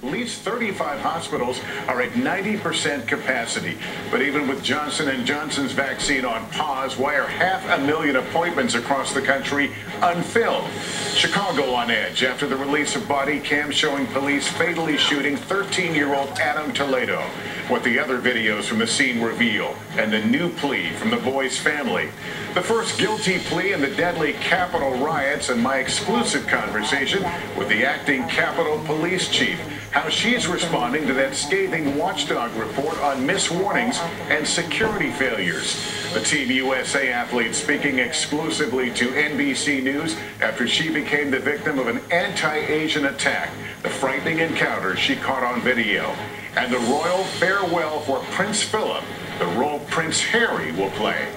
At least 35 hospitals are at 90% capacity. But even with Johnson & Johnson's vaccine on pause, why are 500,000 appointments across the country unfilled? Chicago on edge after the release of body cams showing police fatally shooting 13-year-old Adam Toledo. What the other videos from the scene reveal, and the new plea from the boy's family. The first guilty plea in the deadly Capitol riots, and my exclusive conversation with the acting Capitol Police Chief. How she's responding to that scathing watchdog report on missed warnings and security failures. The Team USA athlete speaking exclusively to NBC News after she became the victim of an anti-Asian attack. The frightening encounter she caught on video. And the royal farewell for Prince Philip, the role Prince Harry will play.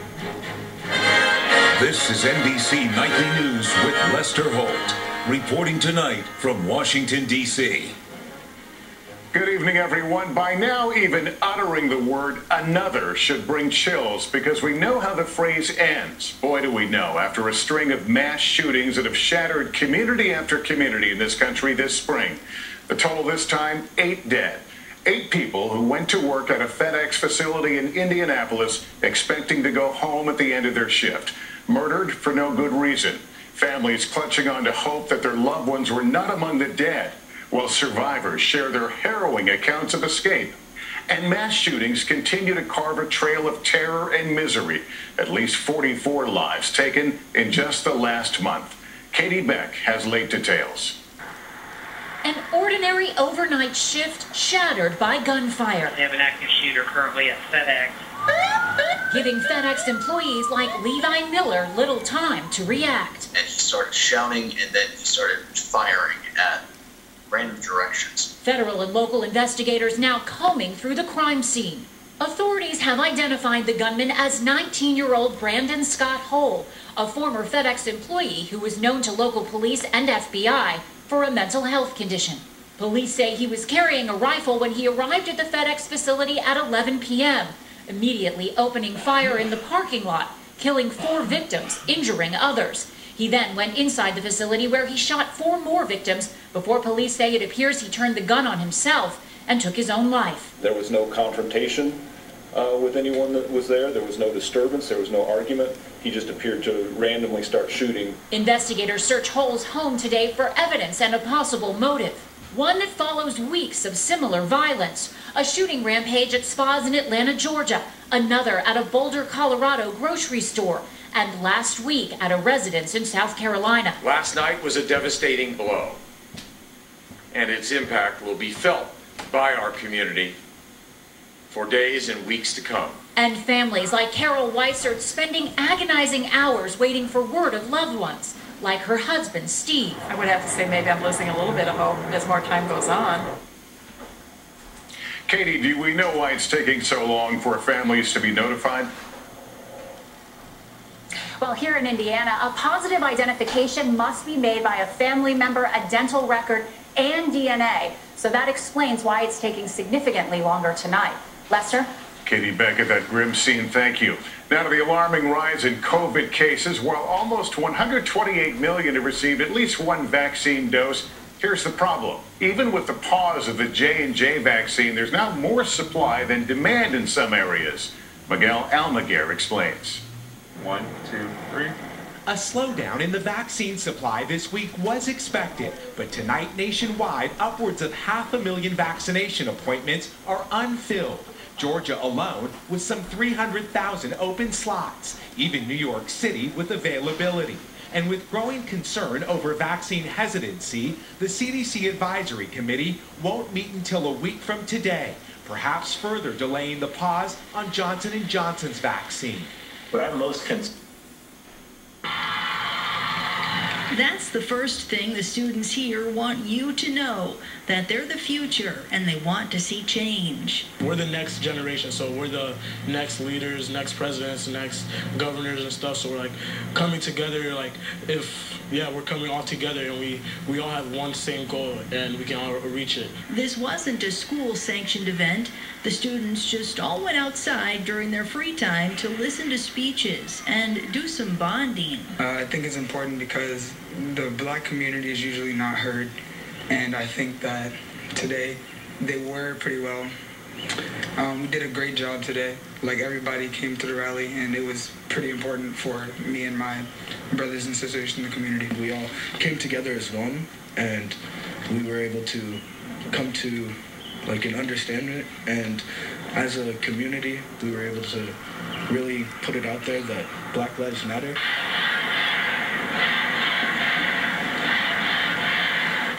This is NBC Nightly News with Lester Holt, reporting tonight from Washington, D.C. Good evening, everyone. By now, even uttering the word another should bring chills because we know how the phrase ends. Boy, do we know, after a string of mass shootings that have shattered community after community in this country this spring. The total this time, 8 dead. 8 people who went to work at a FedEx facility in Indianapolis expecting to go home at the end of their shift. Murdered for no good reason. Families clutching on to hope that their loved ones were not among the dead, while survivors share their harrowing accounts of escape. And mass shootings continue to carve a trail of terror and misery. At least 44 lives taken in just the last month. Katie Beck has late details. An ordinary overnight shift shattered by gunfire. They have an active shooter currently at FedEx. Giving FedEx employees like Levi Miller little time to react. And he started shouting, and then he started firing at random directions. Federal and local investigators now combing through the crime scene. Authorities have identified the gunman as 19-year-old Brandon Scott Hole, a former FedEx employee who was known to local police and FBI for a mental health condition. Police say he was carrying a rifle when he arrived at the FedEx facility at 11 p.m., immediately opening fire in the parking lot, killing 4 victims, injuring others. He then went inside the facility where he shot 4 more victims before police say it appears he turned the gun on himself and took his own life. There was no confrontation with anyone that was there. There was no disturbance. There was no argument. He just appeared to randomly start shooting. Investigators search Hole's home today for evidence and a possible motive. One that follows weeks of similar violence. A shooting rampage at spas in Atlanta, Georgia. Another at a Boulder, Colorado grocery store. And last week at a residence in South Carolina. Last night was a devastating blow, and its impact will be felt by our community for days and weeks to come. And families like Carol Weissert spending agonizing hours waiting for word of loved ones, like her husband, Steve. I would have to say maybe I'm losing a little bit of hope as more time goes on. Katie, do we know why it's taking so long for families to be notified? Well, here in Indiana, a positive identification must be made by a family member, a dental record, and DNA. So that explains why it's taking significantly longer tonight. Lester? Katie Beck at that grim scene, thank you. Now to the alarming rise in COVID cases. While almost 128 million have received at least 1 vaccine dose, here's the problem. Even with the pause of the J&J vaccine, there's now more supply than demand in some areas. Miguel Almaguer explains. 1, 2, 3. A slowdown in the vaccine supply this week was expected, but tonight nationwide, upwards of 500,000 vaccination appointments are unfilled. Georgia alone with some 300,000 open slots, even New York City with availability. And with growing concern over vaccine hesitancy, the CDC Advisory Committee won't meet until a week from today, perhaps further delaying the pause on Johnson & Johnson's vaccine. What I'm most concerned. That's the first thing the students here want you to know, that they're the future and they want to see change. We're the next generation, so we're the next leaders, next presidents, next governors and stuff, so we're like coming together, like we're coming all together and we all have one same goal and we can all reach it. This wasn't a school-sanctioned event. The students just all went outside during their free time to listen to speeches and do some bonding. I think it's important because the black community is usually not heard, and I think that today. They were pretty well. We did a great job today. Like, everybody came to the rally, and it was pretty important for me and my brothers and sisters in the community. We all came together as one, and we were able to come to like an understanding, and as a community, we were able to really put it out there that Black Lives Matter.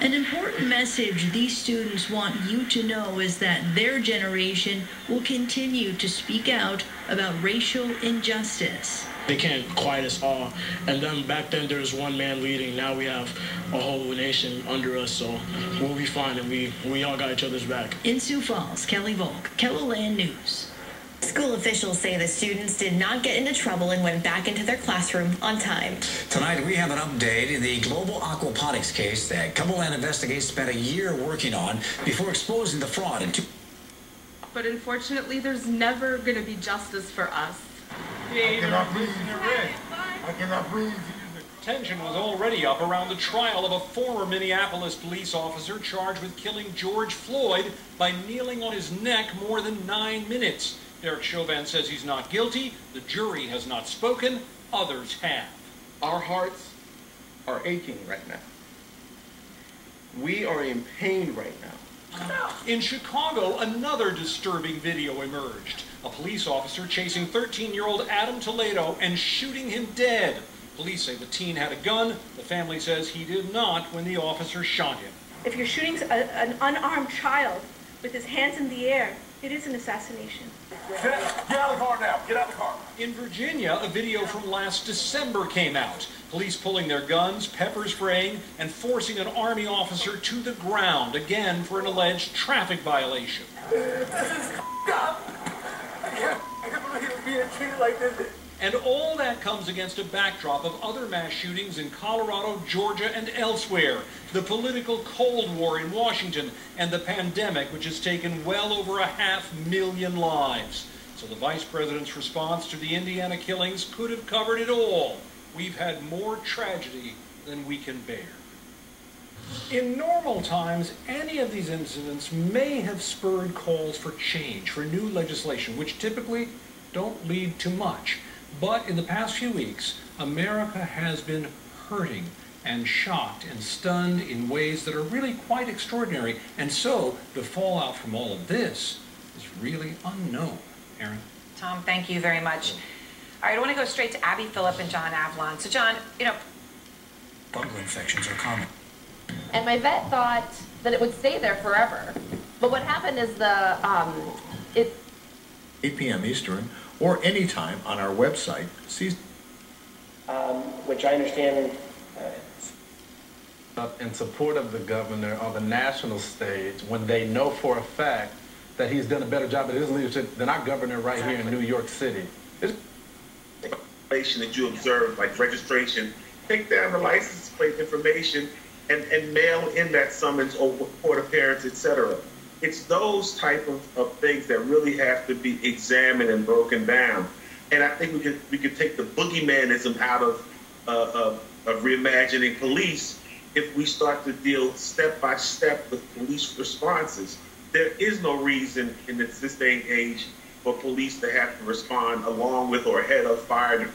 An important message these students want you to know is that their generation will continue to speak out about racial injustice. They can't quiet us all. And then back then there was one man leading. Now we have a whole nation under us, so we'll be fine, and we all got each other's back. In Sioux Falls, Kelly Volk, KELO News. School officials say the students did not get into trouble and went back into their classroom on time. Tonight, we have an update in the global aquaponics case that KELO Investigates spent a year working on before exposing the fraud. But unfortunately, there's never going to be justice for us. I cannot breathe. I cannot breathe. Tension was already up around the trial of a former Minneapolis police officer charged with killing George Floyd by kneeling on his neck more than 9 minutes. Derek Chauvin says he's not guilty. The jury has not spoken. Others have. Our hearts are aching right now. We are in pain right now. In Chicago, another disturbing video emerged. A police officer chasing 13-year-old Adam Toledo and shooting him dead. Police say the teen had a gun. The family says he did not when the officer shot him. If you're shooting an unarmed child with his hands in the air, it is an assassination. Get out of the car now. Get out of the car. In Virginia, a video from last December came out. Police pulling their guns, pepper spraying, and forcing an Army officer to the ground, again for an alleged traffic violation. This is up. I can't believe it's being treated like this. And all that comes against a backdrop of other mass shootings in Colorado, Georgia, and elsewhere. The political Cold War in Washington and the pandemic, which has taken well over 500,000 lives. So the vice president's response to the Indiana killings could have covered it all. We've had more tragedy than we can bear. In normal times, any of these incidents may have spurred calls for change, for new legislation, which typically don't lead to much. But in the past few weeks, America has been hurting and shocked and stunned in ways that are really quite extraordinary. And so the fallout from all of this is really unknown. Aaron? Tom, thank you very much. All right, I want to go straight to Abby Phillip and John Avalon. So John, Fungal infections are common. And my vet thought that it would stay there forever. But what happened is 8 p.m. Eastern, or anytime on our website, which I understand in support of the governor on the national stage when they know for a fact that he's done a better job of his leadership than our governor right here in New York City. That you observe, like registration, take down the license plate information and mail in that summons or court appearance, etc. It's those type of things that really have to be examined and broken down. And I think we could take the boogeymanism out of reimagining police if we start to deal step by step with police responses. There is no reason in this day and age for police to have to respond along with or ahead of fire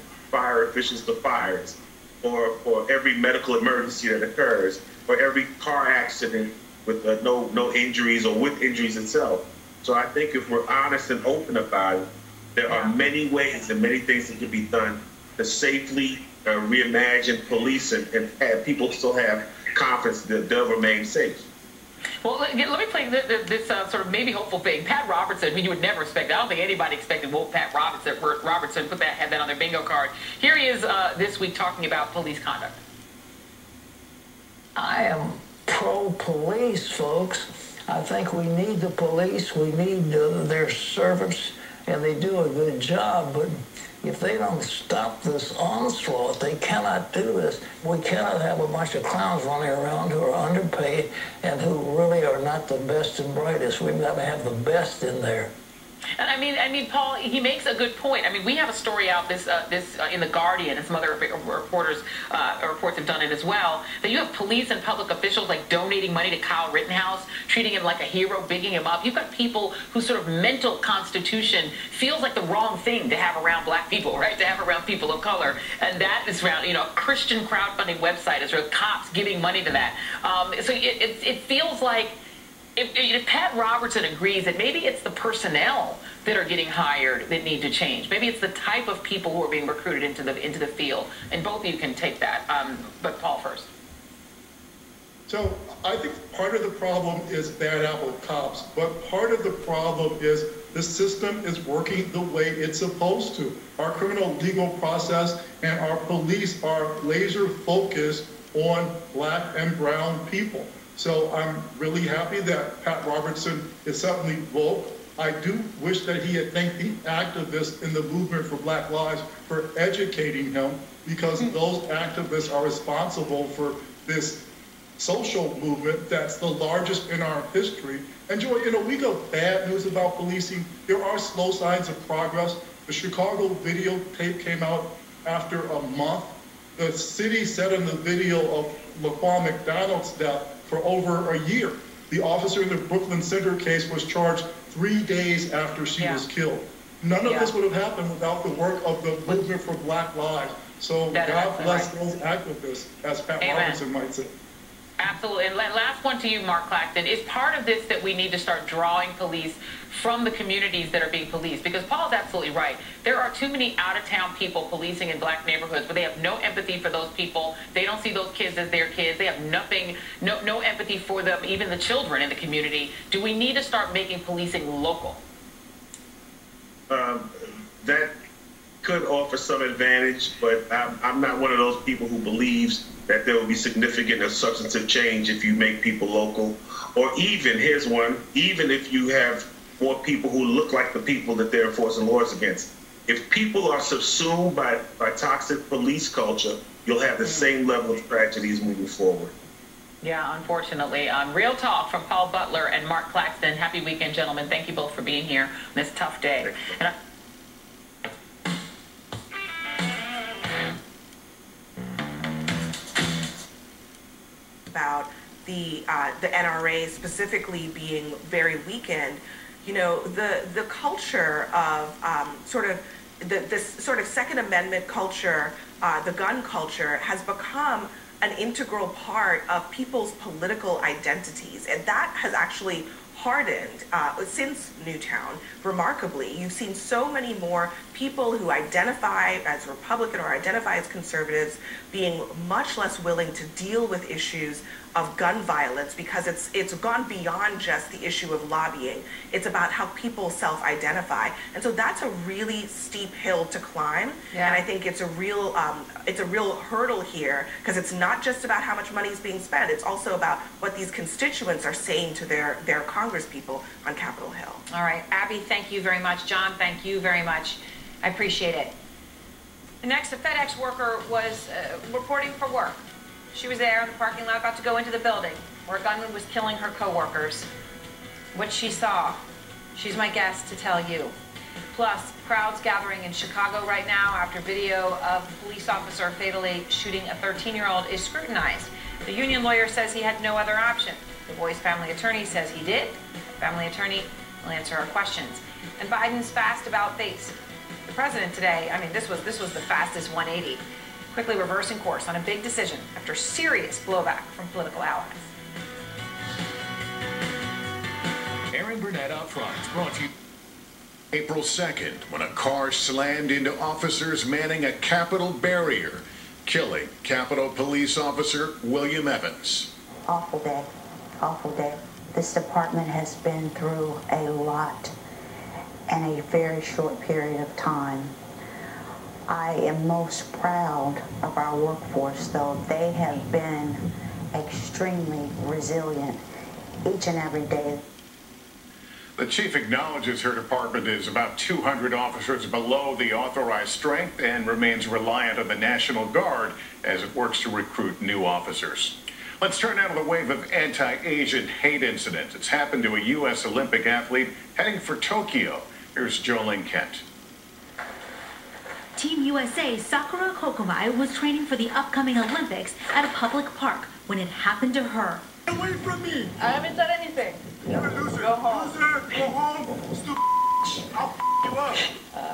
officials to fires, or for every medical emergency that occurs, or every car accident with no injuries or with injuries itself. So I think if we're honest and open about it, there are many ways and many things that can be done to safely reimagine police and have people still have confidence that they'll remain safe. Well, let me play this sort of maybe hopeful thing. Pat Robertson, who you would never expect. I don't think anybody expected Pat Robertson had that on their bingo card. Here he is this week talking about police conduct. I am pro-police, folks. I think we need the police. We need their servants, and they do a good job. But if they don't stop this onslaught, they cannot do this. We cannot have a bunch of clowns running around who are underpaid and who really are not the best and brightest. We've got to have the best in there. And I mean, Paul, he makes a good point. I mean, we have a story out this in the Guardian, and some other reports have done it as well. That you have police and public officials like donating money to Kyle Rittenhouse, treating him like a hero, bigging him up. You've got people whose sort of mental constitution feels like the wrong thing to have around black people, right? To have around people of color, and that is around a Christian crowdfunding website is around cops giving money to that. So it feels like. If Pat Robertson agrees that maybe it's the personnel that are getting hired that need to change, maybe it's the type of people who are being recruited into the field, and both of you can take that. But Paul first. So I think part of the problem is bad apple cops, but part of the problem is the system is working the way it's supposed to. Our criminal legal process and our police are laser focused on black and brown people. So I'm really happy that Pat Robertson is suddenly woke. I do wish that he had thanked the activists in the movement for Black Lives for educating him, because those activists are responsible for this social movement that's the largest in our history. And Joy, in a week of bad news about policing, there are slow signs of progress. The Chicago videotape came out after a month. The city said in the video of Laquan McDonald's death for over a year. The officer in the Brooklyn Center case was charged 3 days after she was killed. None of this would have happened without the work of the movement for Black Lives. So God bless those activists, as Pat Robertson might say. Absolutely. And last one to you, Mark Claxton. Is part of this that we need to start drawing police from the communities that are being policed? Because Paul's absolutely right. There are too many out-of-town people policing in black neighborhoods, but they have no empathy for those people. They don't see those kids as their kids. They have nothing, no empathy for them, even the children in the community. Do we need to start making policing local? That could offer some advantage, but I'm not one of those people who believes that there will be significant or substantive change if you make people local, or even, here's one, even if you have more people who look like the people that they're enforcing laws against. If people are subsumed by toxic police culture, you'll have the same level of tragedies moving forward. Yeah, unfortunately. Real talk from Paul Butler and Mark Claxton. Happy weekend, gentlemen. Thank you both for being here on this tough day. And about the NRA specifically being very weakened, the culture of this sort of Second Amendment culture, the gun culture, has become an integral part of people's political identities, and that has actually hardened since Newtown. Remarkably, you've seen so many more people who identify as Republican or identify as conservatives being much less willing to deal with issues of gun violence, because it's gone beyond just the issue of lobbying. It's about how people self-identify, and so that's a really steep hill to climb. And I think it's a real hurdle here, because it's not just about how much money is being spent. It's also about what these constituents are saying to their congresspeople on Capitol Hill. All right, Abby, thank you very much. John, thank you very much. I appreciate it. Next, a FedEx worker was reporting for work. She was there in the parking lot about to go into the building where a gunman was killing her coworkers. What she saw, she's my guest to tell you. Plus, crowds gathering in Chicago right now after video of a police officer fatally shooting a 13-year-old is scrutinized. The union lawyer says he had no other option. The boy's family attorney says he did. The family attorney will answer our questions. And Biden's fast about face. The president today, I mean, this was the fastest 180. Quickly reversing course on a big decision after serious blowback from political allies. Aaron Burnett up front, brought to you April 2nd, when a car slammed into officers manning a Capitol barrier, killing Capitol Police Officer William Evans. Awful day, awful day. This department has been through a lot in a very short period of time. I am most proud of our workforce, though. They have been extremely resilient each and every day. The chief acknowledges her department is about 200 officers below the authorized strength and remains reliant on the National Guard as it works to recruit new officers. Let's turn now to the wave of anti-Asian hate incidents. It's happened to a U.S. Olympic athlete heading for Tokyo. Here's Jolene Kent. Team USA Sakura Kokomai was training for the upcoming Olympics at a public park when it happened to her. Get away from me! I haven't done anything. You're a loser. Go home. Loser, go home. Stupid. I'll you up.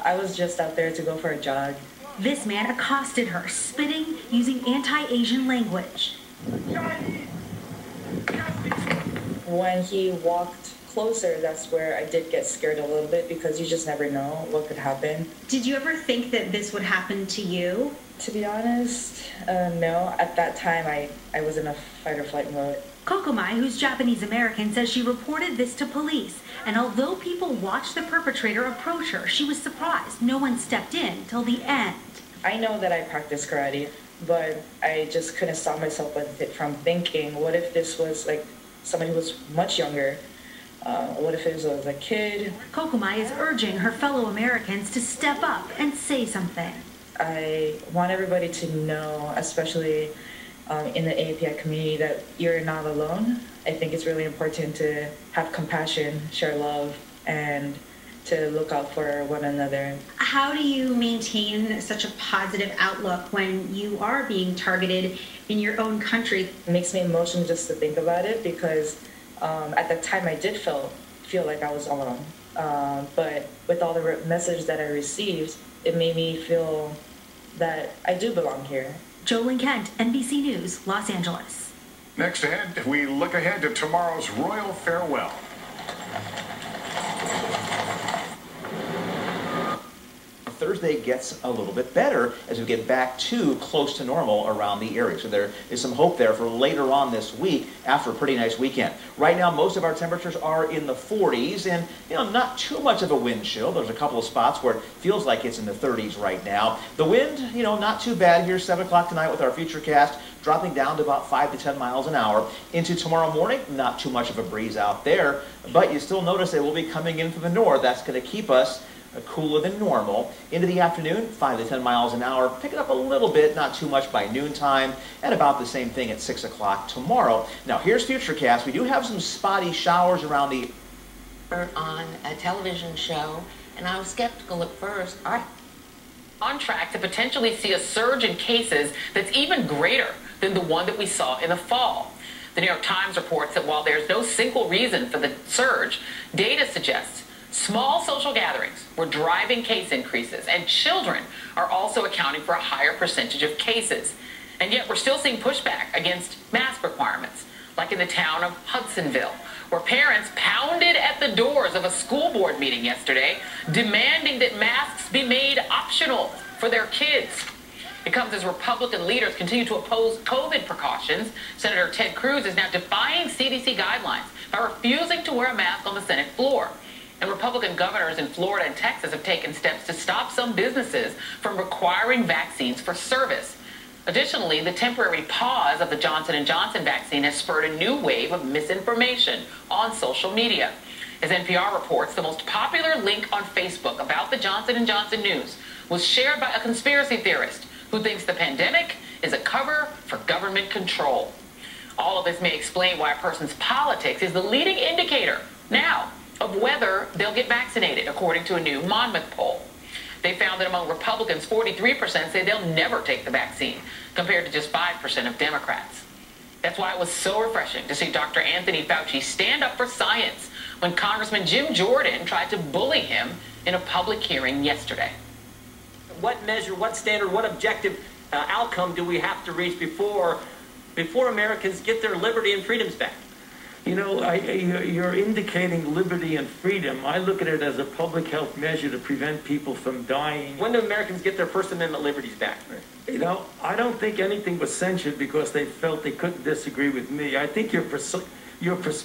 I was just out there to go for a jog. This man accosted her, spitting, using anti-Asian language. When he walked closer, that's where I did get scared a little bit because you just never know what could happen. Did you ever think that this would happen to you? To be honest, no. At that time, I was in a fight or flight mode. Kokomai, who's Japanese American, says she reported this to police, and although people watched the perpetrator approach her, she was surprised no one stepped in till the end. I know that I practice karate, but I just couldn't stop myself with it from thinking, what if this was like somebody who was much younger? What if it was a kid? Kokomai is urging her fellow Americans to step up and say something. I want everybody to know, especially in the AAPI community, that you're not alone. I think it's really important to have compassion, share love, and to look out for one another. How do you maintain such a positive outlook when you are being targeted in your own country? It makes me emotional just to think about it because at that time I did feel like I was alone. But with all the message that I received, it made me feel that I do belong here. Jolene Kent, NBC News, Los Angeles. Next ahead, we look ahead to tomorrow's royal farewell. Thursday gets a little bit better as we get back to close to normal around the area. So there is some hope there for later on this week after a pretty nice weekend. Right now, most of our temperatures are in the 40s and, not too much of a wind chill. There's a couple of spots where it feels like it's in the 30s right now. The wind, not too bad here, 7 o'clock tonight with our futurecast, dropping down to about 5 to 10 miles an hour. Into tomorrow morning, not too much of a breeze out there, but you still notice it will be coming in from the north. That's going to keep us cooler than normal. Into the afternoon, 5 to 10 miles an hour, picking up a little bit, not too much by noontime, and about the same thing at 6 o'clock tomorrow. Now here's Futurecast. We do have some spotty showers around the... On a television show, and I was skeptical at first. On track to potentially see a surge in cases that's even greater than the one that we saw in the fall. The New York Times reports that while there's no single reason for the surge, data suggests small social gatherings were driving case increases, and children are also accounting for a higher percentage of cases. And yet we're still seeing pushback against mask requirements, like in the town of Hudsonville, where parents pounded at the doors of a school board meeting yesterday, demanding that masks be made optional for their kids. It comes as Republican leaders continue to oppose COVID precautions. Senator Ted Cruz is now defying CDC guidelines by refusing to wear a mask on the Senate floor. And Republican governors in Florida and Texas have taken steps to stop some businesses from requiring vaccines for service. Additionally, the temporary pause of the Johnson & Johnson vaccine has spurred a new wave of misinformation on social media. As NPR reports, the most popular link on Facebook about the Johnson & Johnson news was shared by a conspiracy theorist who thinks the pandemic is a cover for government control. All of this may explain why a person's politics is the leading indicator now of whether they'll get vaccinated, according to a new Monmouth poll. They found that among Republicans, 43% say they'll never take the vaccine, compared to just 5% of Democrats. That's why it was so refreshing to see Dr. Anthony Fauci stand up for science when Congressman Jim Jordan tried to bully him in a public hearing yesterday. What measure, what standard, what objective outcome do we have to reach before Americans get their liberty and freedoms back? You're indicating liberty and freedom. I look at it as a public health measure to prevent people from dying. When do Americans get their First Amendment liberties back? I don't think anything was censored because they felt they couldn't disagree with me. I think you're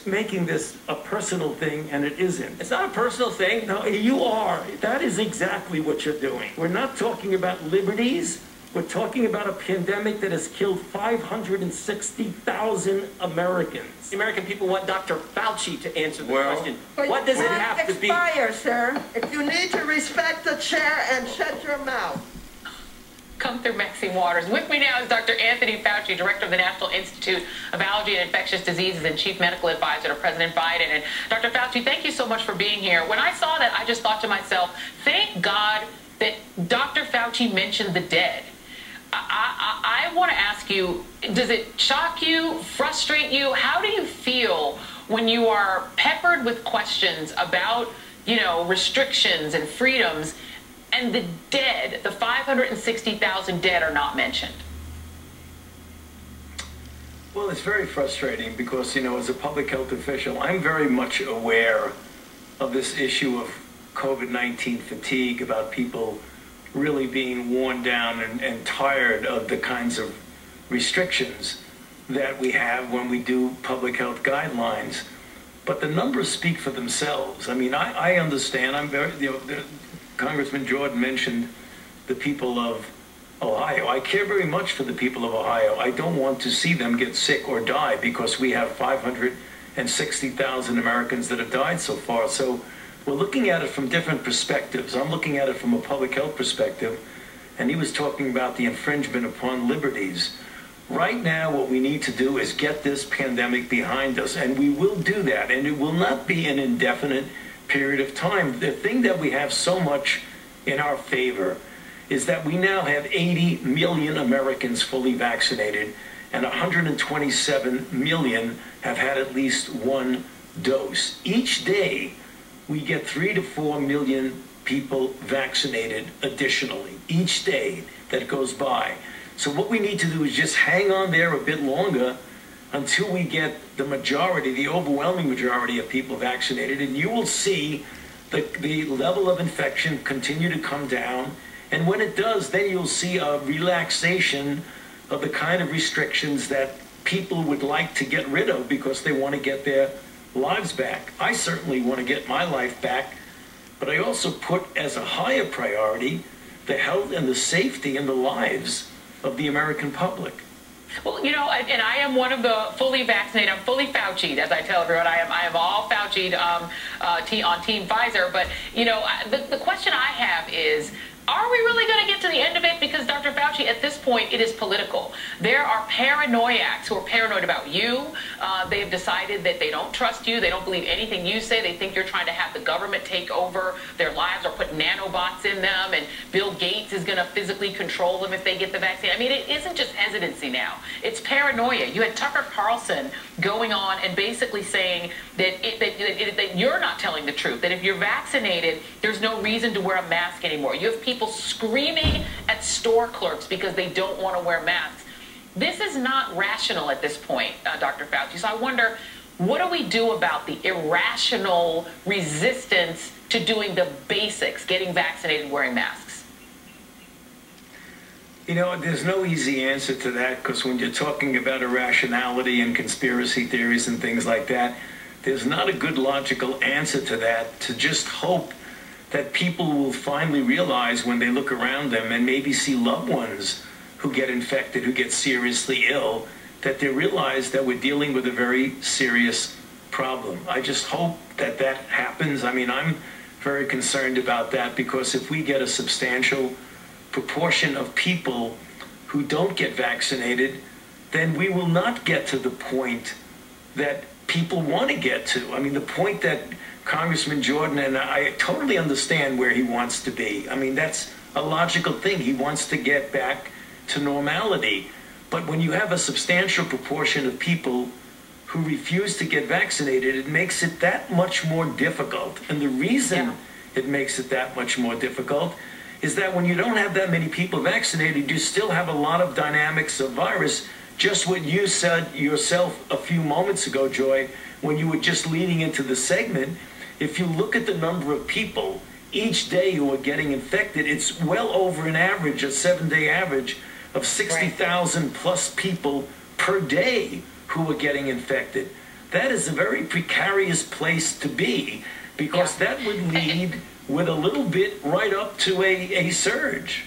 making this a personal thing, and it isn't. It's not a personal thing. No, you are. That is exactly what you're doing. We're not talking about liberties. We're talking about a pandemic that has killed 560,000 Americans. The American people want Dr. Fauci to answer the question. What does it have to be? Expire, sir. If you need to respect the chair and shut your mouth. come through Maxine Waters. With me now is Dr. Anthony Fauci, Director of the National Institute of Allergy and Infectious Diseases and Chief Medical Advisor to President Biden. And Dr. Fauci, thank you so much for being here. When I saw that, I just thought to myself, thank God that Dr. Fauci mentioned the dead. I want to ask you, does it shock you, frustrate you? How do you feel when you are peppered with questions about, restrictions and freedoms, and the dead, the 560,000 dead, are not mentioned? Well, it's very frustrating because, as a public health official, I'm very much aware of this issue of COVID-19 fatigue, about people really being worn down and tired of the kinds of restrictions that we have when we do public health guidelines. But the numbers speak for themselves. I mean, I understand. I'm very, Congressman Jordan mentioned the people of Ohio. I care very much for the people of Ohio. I don't want to see them get sick or die because we have 560,000 Americans that have died so far. So we're looking at it from different perspectives. I'm looking at it from a public health perspective, and he was talking about the infringement upon liberties. Right now, what we need to do is get this pandemic behind us, and we will do that, and it will not be an indefinite period of time. The thing that we have so much in our favor is that we now have 80 million Americans fully vaccinated, and 127 million have had at least one dose. Each day, we get 3 to 4 million people vaccinated additionally, each day that goes by. So what we need to do is just hang on there a bit longer until we get the majority, the overwhelming majority of people vaccinated, and you will see the level of infection continue to come down. And when it does, then you'll see a relaxation of the kind of restrictions that people would like to get rid of because they want to get their lives back. I certainly want to get my life back, but I also put as a higher priority the health and the safety and the lives of the American public. Well, and I am one of the fully vaccinated. I'm fully Fauci'd, as I tell everyone. I am all Fauci'd on Team Pfizer. But, the question I have is, are we really going to get to the end of it? Because, Dr. Fauci, at this point, it is political. There are paranoiacs who are paranoid about you. They have decided that they don't trust you. They don't believe anything you say. They think you're trying to have the government take over their lives or put nanobots in them, and Bill Gates is going to physically control them if they get the vaccine. I mean, it isn't just hesitancy now. It's paranoia. You had Tucker Carlson going on and basically saying that you're not telling the truth, that if you're vaccinated, there's no reason to wear a mask anymore. You have people screaming at store clerks because they don't want to wear masks. This is not rational at this point, Dr. Fauci. So I wonder, what do we do about the irrational resistance to doing the basics, getting vaccinated, wearing masks? There's no easy answer to that, because when you're talking about irrationality and conspiracy theories and things like that, there's not a good logical answer to that, to just hope that people will finally realize when they look around them and maybe see loved ones who get infected, who get seriously ill, that they realize that we're dealing with a very serious problem. I just hope that that happens. I mean, I'm very concerned about that, because if we get a substantial proportion of people who don't get vaccinated, then we will not get to the point that people want to get to. I mean, the point that Congressman Jordan, and I totally understand where he wants to be. I mean, that's a logical thing. He wants to get back to normality. But when you have a substantial proportion of people who refuse to get vaccinated, it makes it that much more difficult. And the reason it makes it that much more difficult is that when you don't have that many people vaccinated, you still have a lot of dynamics of virus. Just what you said yourself a few moments ago, Joy, when you were just leading into the segment. If you look at the number of people each day who are getting infected, it's well over an average, a 7-day average of 60,000 plus people per day who are getting infected. That is a very precarious place to be, because that would lead with a little bit right up to a surge.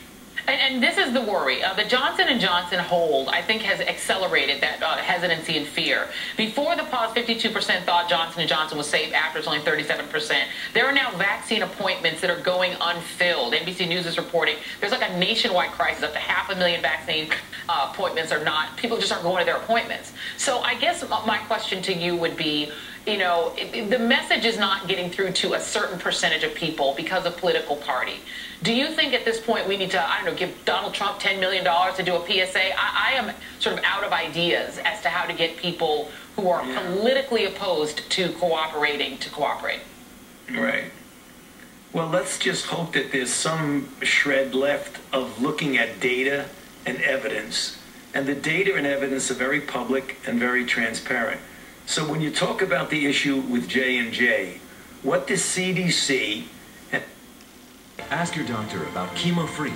And this is the worry. The Johnson & Johnson hold, I think, has accelerated that hesitancy and fear. Before the pause, 52% thought Johnson & Johnson was safe. After, it's only 37%. There are now vaccine appointments that are going unfilled. NBC News is reporting there's like a nationwide crisis. Up to 500,000 vaccine appointments are not, people just aren't going to their appointments. So I guess my question to you would be, you know, the message is not getting through to a certain percentage of people because of political party. Do you think at this point we need to, I don't know, give Donald Trump $10 million to do a PSA? I am sort of out of ideas as to how to get people who are politically opposed to cooperating to cooperate. Right. Well, let's just hope that there's some shred left of looking at data and evidence. And the data and evidence are very public and very transparent. So when you talk about the issue with J&J, what does CDC... Ask your doctor about chemo-free.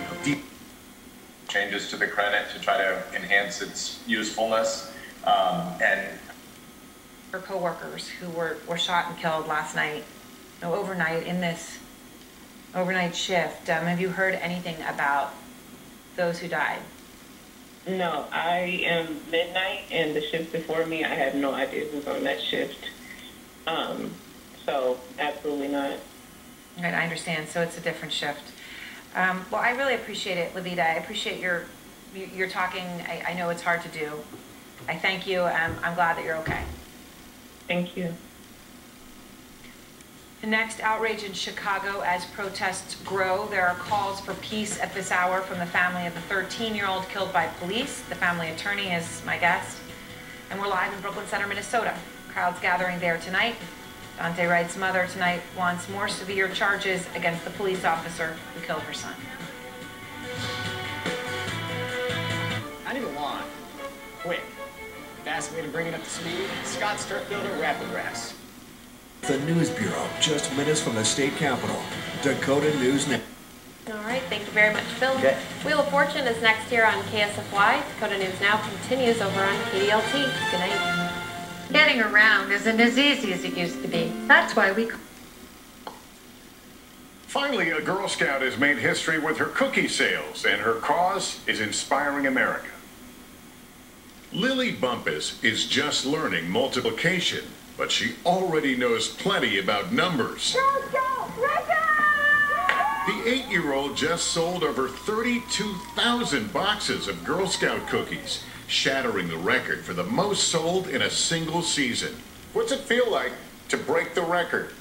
Changes to the credit to try to enhance its usefulness. And her co-workers who were shot and killed last night, overnight in this overnight shift. Have you heard anything about those who died? No, I am midnight, and the shift before me, I have no idea who's on that shift. So absolutely not. Right, I understand. So it's a different shift. Well, I really appreciate it, Levita. I appreciate your talking. I know it's hard to do. I thank you. I'm glad that you're okay. Thank you. The next outrage in Chicago as protests grow. There are calls for peace at this hour from the family of the 13-year-old killed by police. The family attorney is my guest. And we're live in Brooklyn Center, Minnesota. Crowds gathering there tonight. Dante Wright's mother tonight wants more severe charges against the police officer who killed her son. I need a lawn. Quick. Fast way to bring it up to speed. Scott Starkfield, Rapid Grass. The News Bureau, just minutes from the state capitol. Dakota News Network. All right, thank you very much, Phil. Okay. Wheel of Fortune is next here on KSFY. Dakota News Now continues over on KDLT. Good night. Getting around isn't as easy as it used to be. That's why we... Finally, a Girl Scout has made history with her cookie sales, and her cause is inspiring America. Lily Bumpus is just learning multiplication, but she already knows plenty about numbers. The 8-year-old just sold over 32,000 boxes of Girl Scout cookies, shattering the record for the most sold in a single season. What's it feel like to break the record?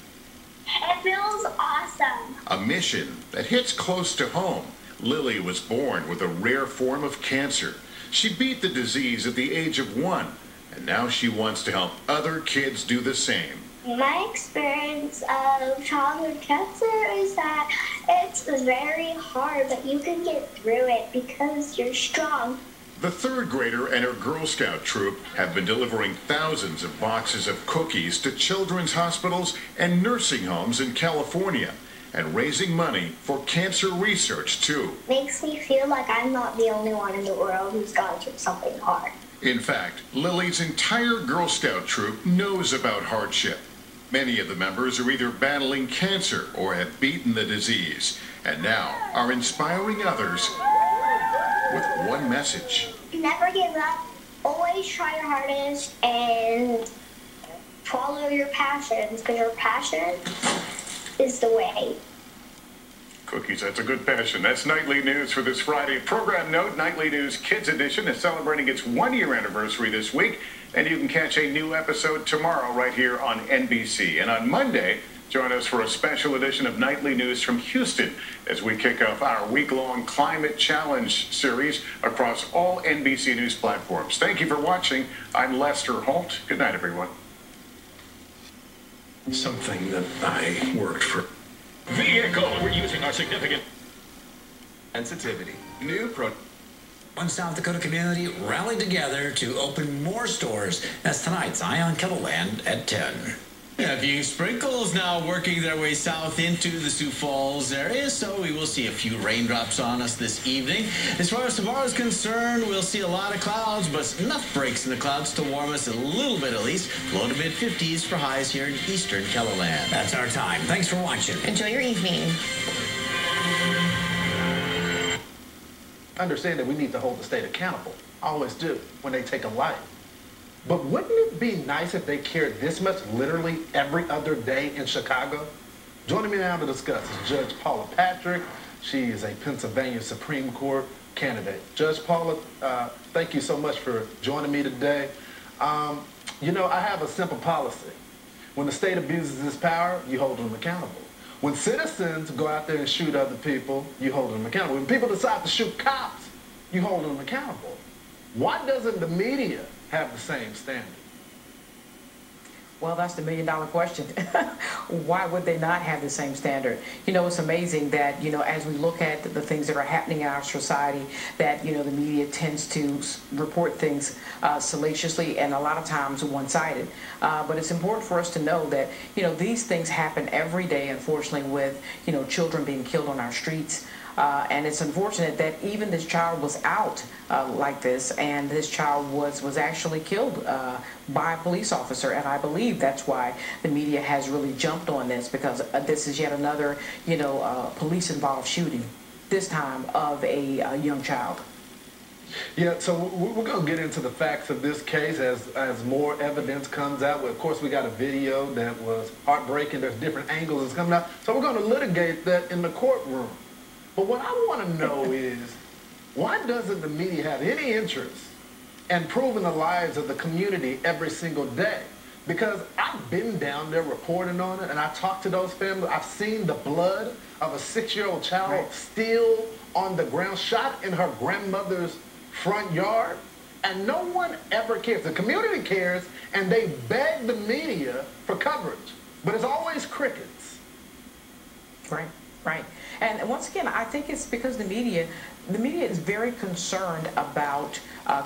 It feels awesome. A mission that hits close to home. Lily was born with a rare form of cancer. She beat the disease at the age of 1, and now she wants to help other kids do the same. My experience of childhood cancer is that it's very hard, but you can get through it because you're strong. The 3rd grader and her Girl Scout troop have been delivering thousands of boxes of cookies to children's hospitals and nursing homes in California, and raising money for cancer research too. Makes me feel like I'm not the only one in the world who's gone through something hard. In fact, Lily's entire Girl Scout troop knows about hardship. Many of the members are either battling cancer or have beaten the disease, and now are inspiring others with one message. Never give up. Always try your hardest and follow your passions, because your passion is the way. Cookies, that's a good passion. That's Nightly News for this Friday. Program note, Nightly News Kids Edition is celebrating its 1-year anniversary this week, and you can catch a new episode tomorrow right here on NBC. And on Monday, join us for a special edition of Nightly News from Houston as we kick off our week-long Climate Challenge series across all NBC News platforms. Thank you for watching. I'm Lester Holt. Good night, everyone. Something that I worked for. Vehicle, we're using our significant sensitivity. One South Dakota community rallied together to open more stores. That's tonight's Ion Kettleland at 10. A few sprinkles now working their way south into the Sioux Falls area, so we will see a few raindrops on us this evening. As far as tomorrow is concerned, we'll see a lot of clouds, but enough breaks in the clouds to warm us a little bit at least. Low to mid-50s for highs here in eastern Kettleland. That's our time. Thanks for watching. Enjoy your evening. understand that we need to hold the state accountable. I always do when they take a life. But wouldn't it be nice if they cared this much literally every other day in Chicago? Joining me now to discuss is Judge Paula Patrick. She is a Pennsylvania Supreme Court candidate. Judge Paula, thank you so much for joining me today. You know, I have a simple policy. When the state abuses its power, you hold them accountable. When citizens go out there and shoot other people, you hold them accountable. When people decide to shoot cops, you hold them accountable. Why doesn't the media have the same standard? Well, that's the million-dollar question. Why would they not have the same standard? You know, it's amazing that, you know, as we look at the things that are happening in our society, that, you know, the media tends to report things salaciously and a lot of times one-sided. But it's important for us to know that, you know, these things happen every day, unfortunately, with, you know, children being killed on our streets. And it's unfortunate that even this child was out like this, and this child was actually killed by a police officer. And I believe that's why the media has really jumped on this, because this is yet another, you know, police-involved shooting, this time of a young child. Yeah, so we're going to get into the facts of this case as more evidence comes out. Well, of course, we got a video that was heartbreaking. There's different angles that's coming out. So we're going to litigate that in the courtroom. But what I want to know is, why doesn't the media have any interest in improving the lives of the community every single day? Because I've been down there reporting on it, and I talked to those families. I've seen the blood of a 6-year-old child still on the ground, shot in her grandmother's front yard, and no one ever cares. The community cares, and they beg the media for coverage, but it's always crickets. Right, right. And once again, I think it's because the media is very concerned about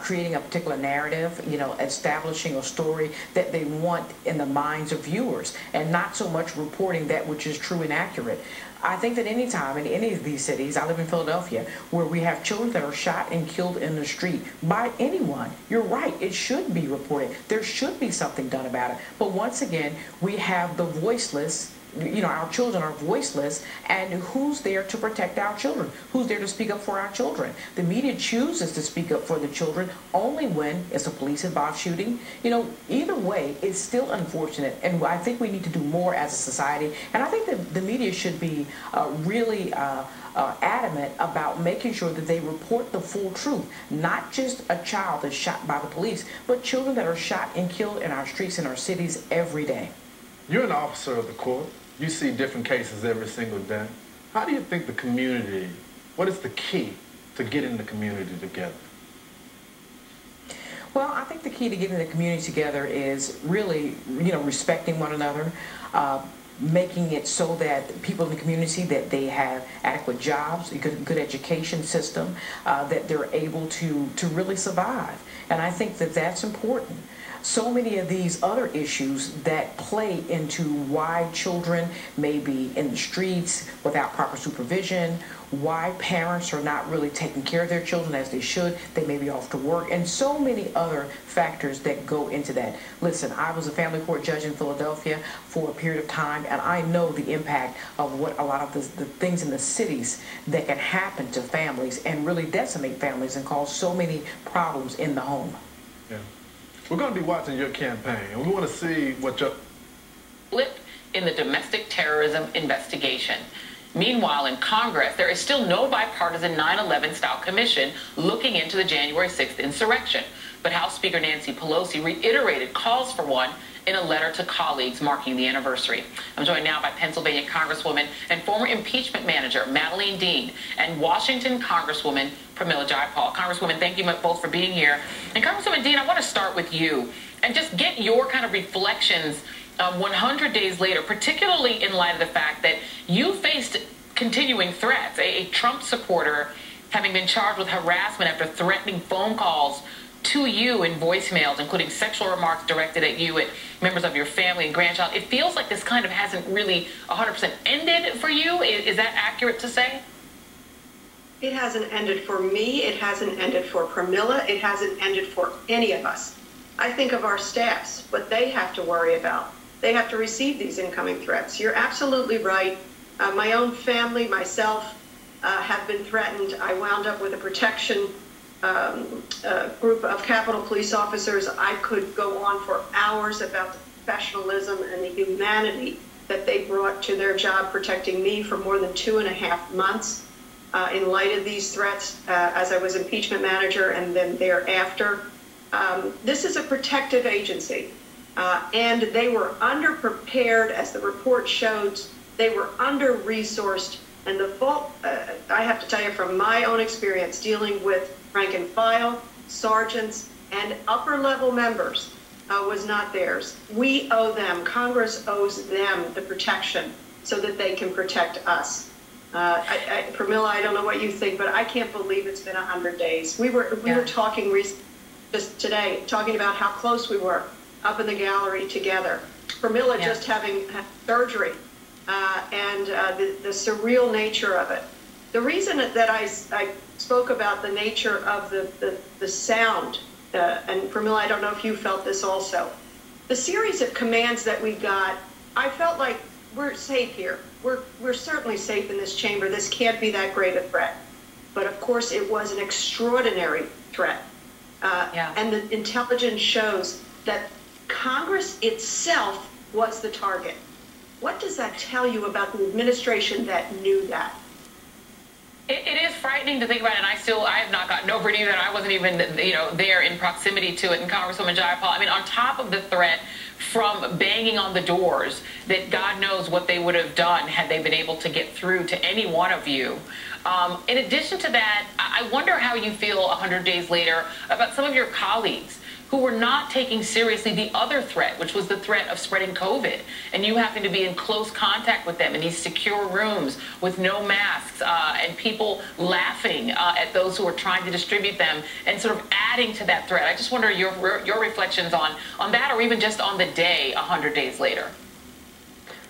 creating a particular narrative, you know, establishing a story that they want in the minds of viewers, and not so much reporting that which is true and accurate. I think that any time in any of these cities, I live in Philadelphia, where we have children that are shot and killed in the street by anyone, you're right, it should be reported. There should be something done about it. But once again, we have the voiceless. You know, our children are voiceless, and who's there to protect our children? Who's there to speak up for our children? The media chooses to speak up for the children only when it's a police-involved shooting. You know, either way, it's still unfortunate, and I think we need to do more as a society, and I think that the media should be really adamant about making sure that they report the full truth, not just a child that's shot by the police, but children that are shot and killed in our streets and our cities every day. You're an officer of the court. You see different cases every single day. How do you think the community, what is the key to getting the community together? Well, I think the key to getting the community together is really, you know, respecting one another, making it so that people in the community, that they have adequate jobs, a good education system, that they're able to really survive. And I think that that's important. So many of these other issues that play into why children may be in the streets without proper supervision, why parents are not really taking care of their children as they should, they may be off to work, and so many other factors that go into that. Listen, I was a family court judge in Philadelphia for a period of time, and I know the impact of what a lot of the things in the cities that can happen to families and really decimate families and cause so many problems in the home. Yeah. We're going to be watching your campaign, and we want to see what your... Flip in the domestic terrorism investigation. Meanwhile, in Congress, there is still no bipartisan 9/11 style commission looking into the January 6th insurrection. But House Speaker Nancy Pelosi reiterated calls for one in a letter to colleagues marking the anniversary. I'm joined now by Pennsylvania Congresswoman and former impeachment manager Madeleine Dean and Washington Congresswoman Pramila Jayapal. Congresswoman, thank you both for being here. And Congresswoman Dean, I want to start with you and just get your kind of reflections 100 days later, particularly in light of the fact that you faced continuing threats. A Trump supporter having been charged with harassment after threatening phone calls to you in voicemails, including sexual remarks directed at you, at members of your family and grandchild. It feels like this kind of hasn't really 100% ended for you. Is that accurate to say? It hasn't ended for me. It hasn't ended for Pramila. It hasn't ended for any of us. I think of our staffs, what they have to worry about. They have to receive these incoming threats. You're absolutely right. My own family, myself, have been threatened. I wound up with a protection group of Capitol Police officers. I could go on for hours about the professionalism and the humanity that they brought to their job protecting me for more than 2.5 months in light of these threats as I was impeachment manager and then thereafter. This is a protective agency, and they were underprepared, as the report shows. They were under-resourced, and the fault, I have to tell you from my own experience dealing with rank and file, sergeants, and upper-level members, was not theirs. We owe them, Congress owes them the protection so that they can protect us. Pramila, I don't know what you think, but I can't believe it's been 100 days. We were talking just today, talking about how close we were up in the gallery together. Pramila just having surgery and the surreal nature of it. The reason that I spoke about the nature of the sound, and Pramila, I don't know if you felt this also. The series of commands that we got, I felt like we're safe here. We're certainly safe in this chamber. This can't be that great a threat. But of course, it was an extraordinary threat. And the intelligence shows that Congress itself was the target. What does that tell you about the administration that knew that? It is frightening to think about, and I have not gotten over it either. I wasn't even, there in proximity to it. And Congresswoman Jayapal, I mean, on top of the threat from banging on the doors, that God knows what they would have done had they been able to get through to any one of you. In addition to that, I wonder how you feel 100 days later about some of your colleagues who were not taking seriously the other threat, which was the threat of spreading COVID, and you having to be in close contact with them in these secure rooms with no masks, and people laughing at those who are trying to distribute them and sort of adding to that threat. I just wonder your reflections on that, or even just on the day 100 days later.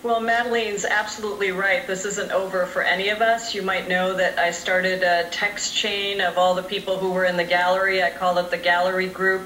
Well, Madeleine's absolutely right. This isn't over for any of us. You might know that I started a text chain of all the people who were in the gallery. I call it the gallery group.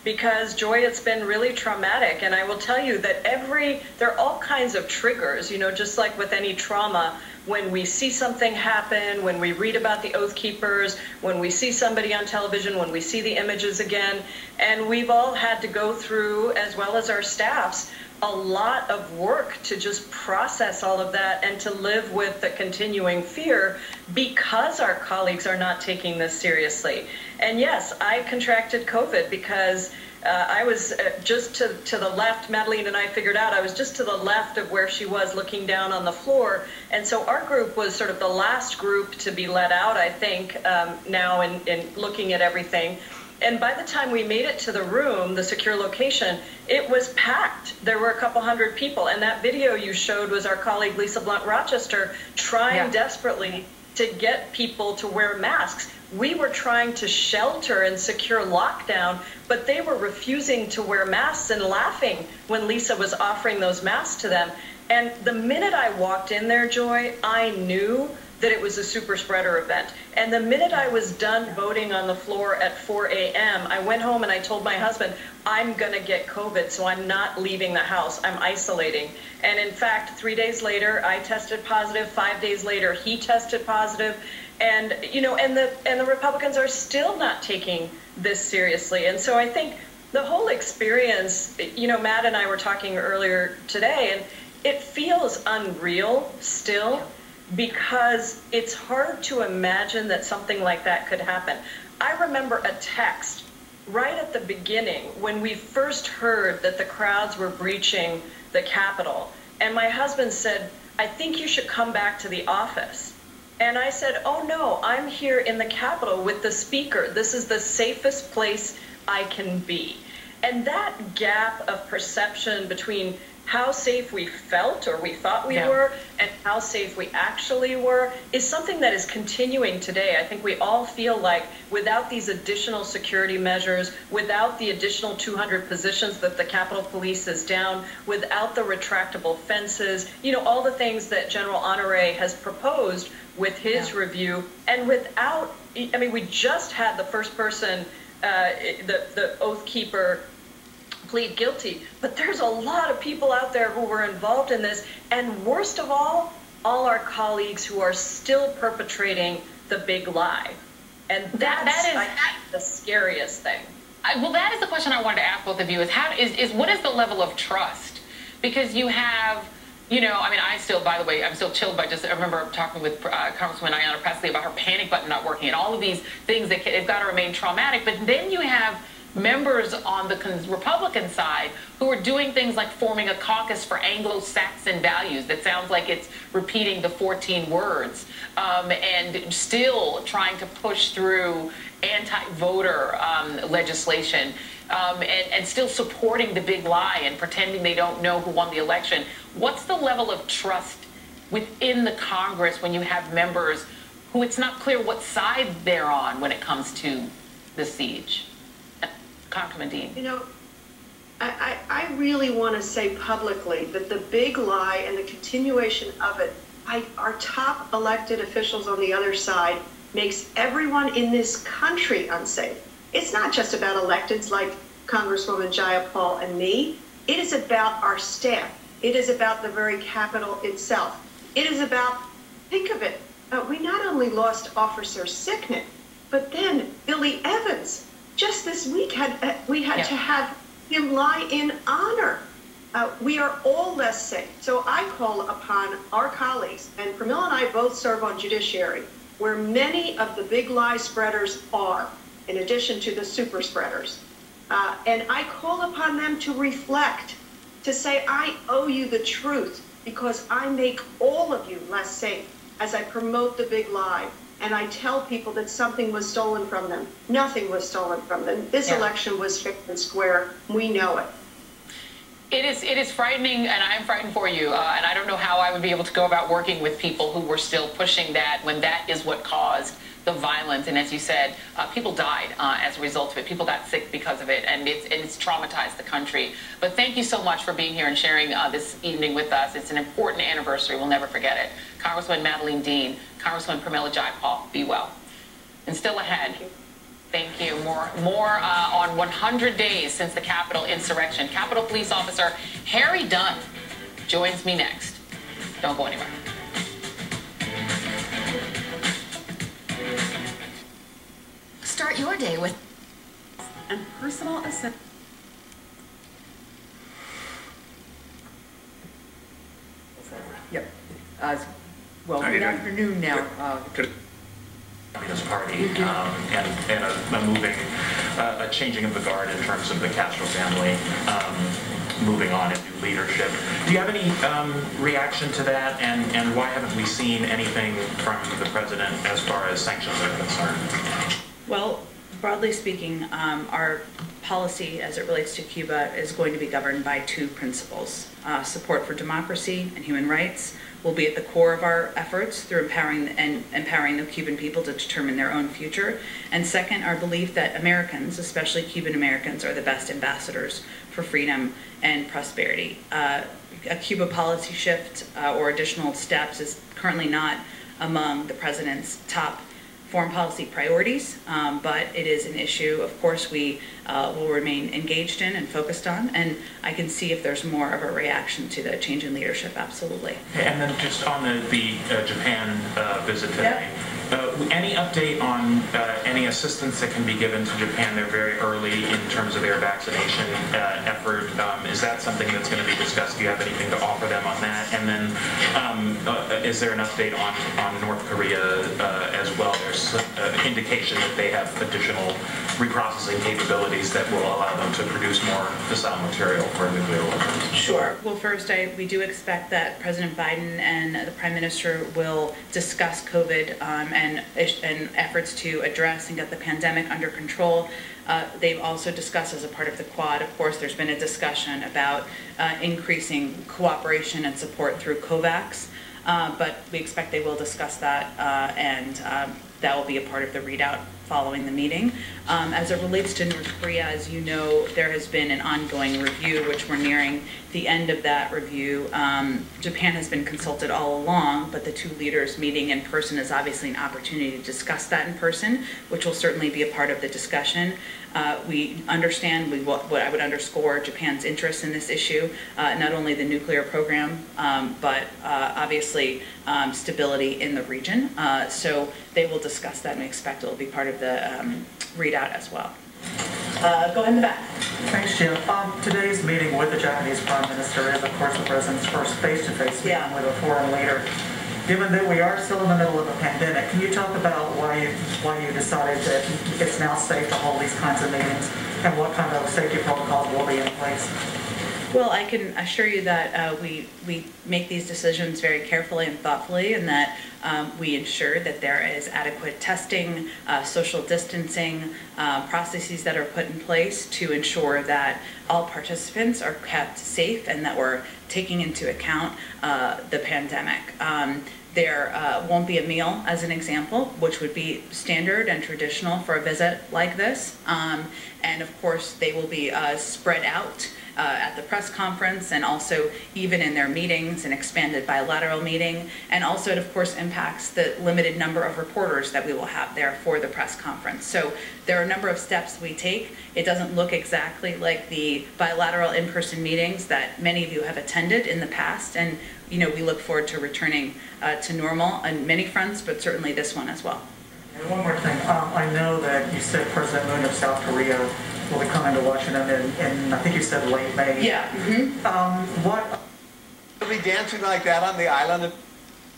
Because, Joy, it's been really traumatic. And I will tell you that there are all kinds of triggers, just like with any trauma. When we see something happen, when we read about the Oath Keepers, when we see somebody on television, when we see the images again, and we've all had to go through, as well as our staffs, a lot of work to just process all of that and to live with the continuing fear because our colleagues are not taking this seriously. And yes, I contracted COVID because I was just to the left. Madeleine and I figured out I was just to the left of where she was looking down on the floor. And so our group was sort of the last group to be let out, I think, now in looking at everything. And by the time we made it to the room, the secure location, it was packed. There were a couple hundred people. And that video you showed was our colleague Lisa Blunt Rochester trying desperately to get people to wear masks. We were trying to shelter and secure lockdown, but they were refusing to wear masks and laughing when Lisa was offering those masks to them. And the minute I walked in there, Joy, I knew that it was a super spreader event. And the minute I was done voting on the floor at 4 a.m., I went home and I told my husband, I'm going to get COVID, so I'm not leaving the house. I'm isolating. And in fact, 3 days later, I tested positive. 5 days later, he tested positive. And, and the Republicans are still not taking this seriously. And so I think the whole experience, Matt and I were talking earlier today, and it feels unreal still, because it's hard to imagine that something like that could happen. I remember a text right at the beginning when we first heard that the crowds were breaching the Capitol. And my husband said, I think you should come back to the office. And I said, oh no, I'm here in the Capitol with the Speaker. This is the safest place I can be. And that gap of perception between how safe we felt or we thought we were and how safe we actually were is something that is continuing today. I think we all feel like without these additional security measures, without the additional 200 positions that the Capitol Police is down, without the retractable fences, all the things that General Honore has proposed with his review, and without, we just had the first person, the Oath Keeper, plead guilty, but there's a lot of people out there who were involved in this, and worst of all, all our colleagues who are still perpetrating the big lie. And that's I think, the scariest thing. Well, that is the question I wanted to ask both of you, is what is the level of trust? Because you have, you know, I mean, by the way, I'm still chilled by I remember talking with Congresswoman Ayanna Pressley about her panic button not working and all of these things that have got to remain traumatic. But then you have members on the Republican side who are doing things like forming a caucus for Anglo-Saxon values that sounds like it's repeating the 14 words and still trying to push through anti-voter legislation and still supporting the big lie and pretending they don't know who won the election. What's the level of trust within the Congress when you have members who it's not clear what side they're on when it comes to the siege? Congressman Dean. You know, I really want to say publicly that the big lie and the continuation of it, our top elected officials on the other side makes everyone in this country unsafe. It's not just about electeds like Congresswoman Jayapal and me. It is about our staff. It is about the very Capitol itself. It is about, think of it, we not only lost Officer Sicknick, but then Billy Evans. Just this week, we had to have him lie in honor. We are all less safe. So I call upon our colleagues, and Pramila and I both serve on Judiciary, where many of the big lie spreaders are, in addition to the super spreaders. And I call upon them to reflect, to say, I owe you the truth because I make all of you less safe as I promote the big lie. And I tell people that something was stolen from them. Nothing was stolen from them. This election was fair and square. We know it. It is frightening, and I am frightened for you. And I don't know how I would be able to go about working with people who were still pushing that when that is what caused the violence. And as you said, people died as a result of it. People got sick because of it, and it's traumatized the country. But thank you so much for being here and sharing this evening with us. It's an important anniversary. We'll never forget it. Congresswoman Madeleine Dean, Congresswoman Pramila Jayapal, be well. And still ahead. Thank you. More on 100 days since the Capitol insurrection. Capitol Police Officer Harry Dunn joins me next. Don't go anywhere. Start your day with and personal assistance. Yep. Well, good afternoon now. Communist Party and a moving, a changing of the guard in terms of the Castro family moving on in new leadership. Do you have any reaction to that, and why haven't we seen anything from the president as far as sanctions are concerned? Well, broadly speaking, our policy as it relates to Cuba is going to be governed by two principles. Support for democracy and human rights will be at the core of our efforts through empowering the Cuban people to determine their own future. And second, our belief that Americans, especially Cuban Americans, are the best ambassadors for freedom and prosperity. A Cuba policy shift or additional steps is currently not among the president's top foreign policy priorities, but it is an issue, of course, we will remain engaged in and focused on, and I can see if there's more of a reaction to the change in leadership, absolutely. And then just on the Japan visit today, any update on any assistance that can be given to Japan? They're very early in terms of their vaccination effort. Is that something that's going to be discussed? Do you have anything to offer them on that? And then is there an update on North Korea as well? There's indication that they have additional reprocessing capabilities that will allow them to produce more fissile material for nuclear weapons. Sure. Well, first, we do expect that President Biden and the Prime Minister will discuss COVID and efforts to address and get the pandemic under control. They've also discussed as a part of the Quad, of course, there's been a discussion about increasing cooperation and support through COVAX, but we expect they will discuss that and that will be a part of the readout following the meeting. As it relates to North Korea, as you know, there has been an ongoing review, which we're nearing the end of that review. Japan has been consulted all along, but the two leaders meeting in person is obviously an opportunity to discuss that in person, which will certainly be a part of the discussion. We understand, what I would underscore Japan's interest in this issue, not only the nuclear program, but obviously stability in the region. So they will discuss that, and we expect it will be part of the readout as well. Go in the back. Thanks, Jim. Today's meeting with the Japanese Prime Minister is, of course, the President's first face-to-face meeting with a foreign leader. Given that we are still in the middle of a pandemic, can you talk about why you decided that it's now safe to hold these kinds of meetings, and what kind of safety protocols will be in place? Well, I can assure you that we make these decisions very carefully and thoughtfully, and that we ensure that there is adequate testing, social distancing, processes that are put in place to ensure that all participants are kept safe and that we're taking into account the pandemic. There won't be a meal, as an example, which would be standard and traditional for a visit like this. And of course, they will be spread out at the press conference, and also even in their meetings, an expanded bilateral meeting. And also it of course impacts the limited number of reporters that we will have there for the press conference. So there are a number of steps we take. It doesn't look exactly like the bilateral in-person meetings that many of you have attended in the past, and we look forward to returning to normal on many fronts, but certainly this one as well. And one more thing, I know that you said President Moon of South Korea will be coming to Washington in I think you said late May. Yeah. What? We'll be dancing like that on the island.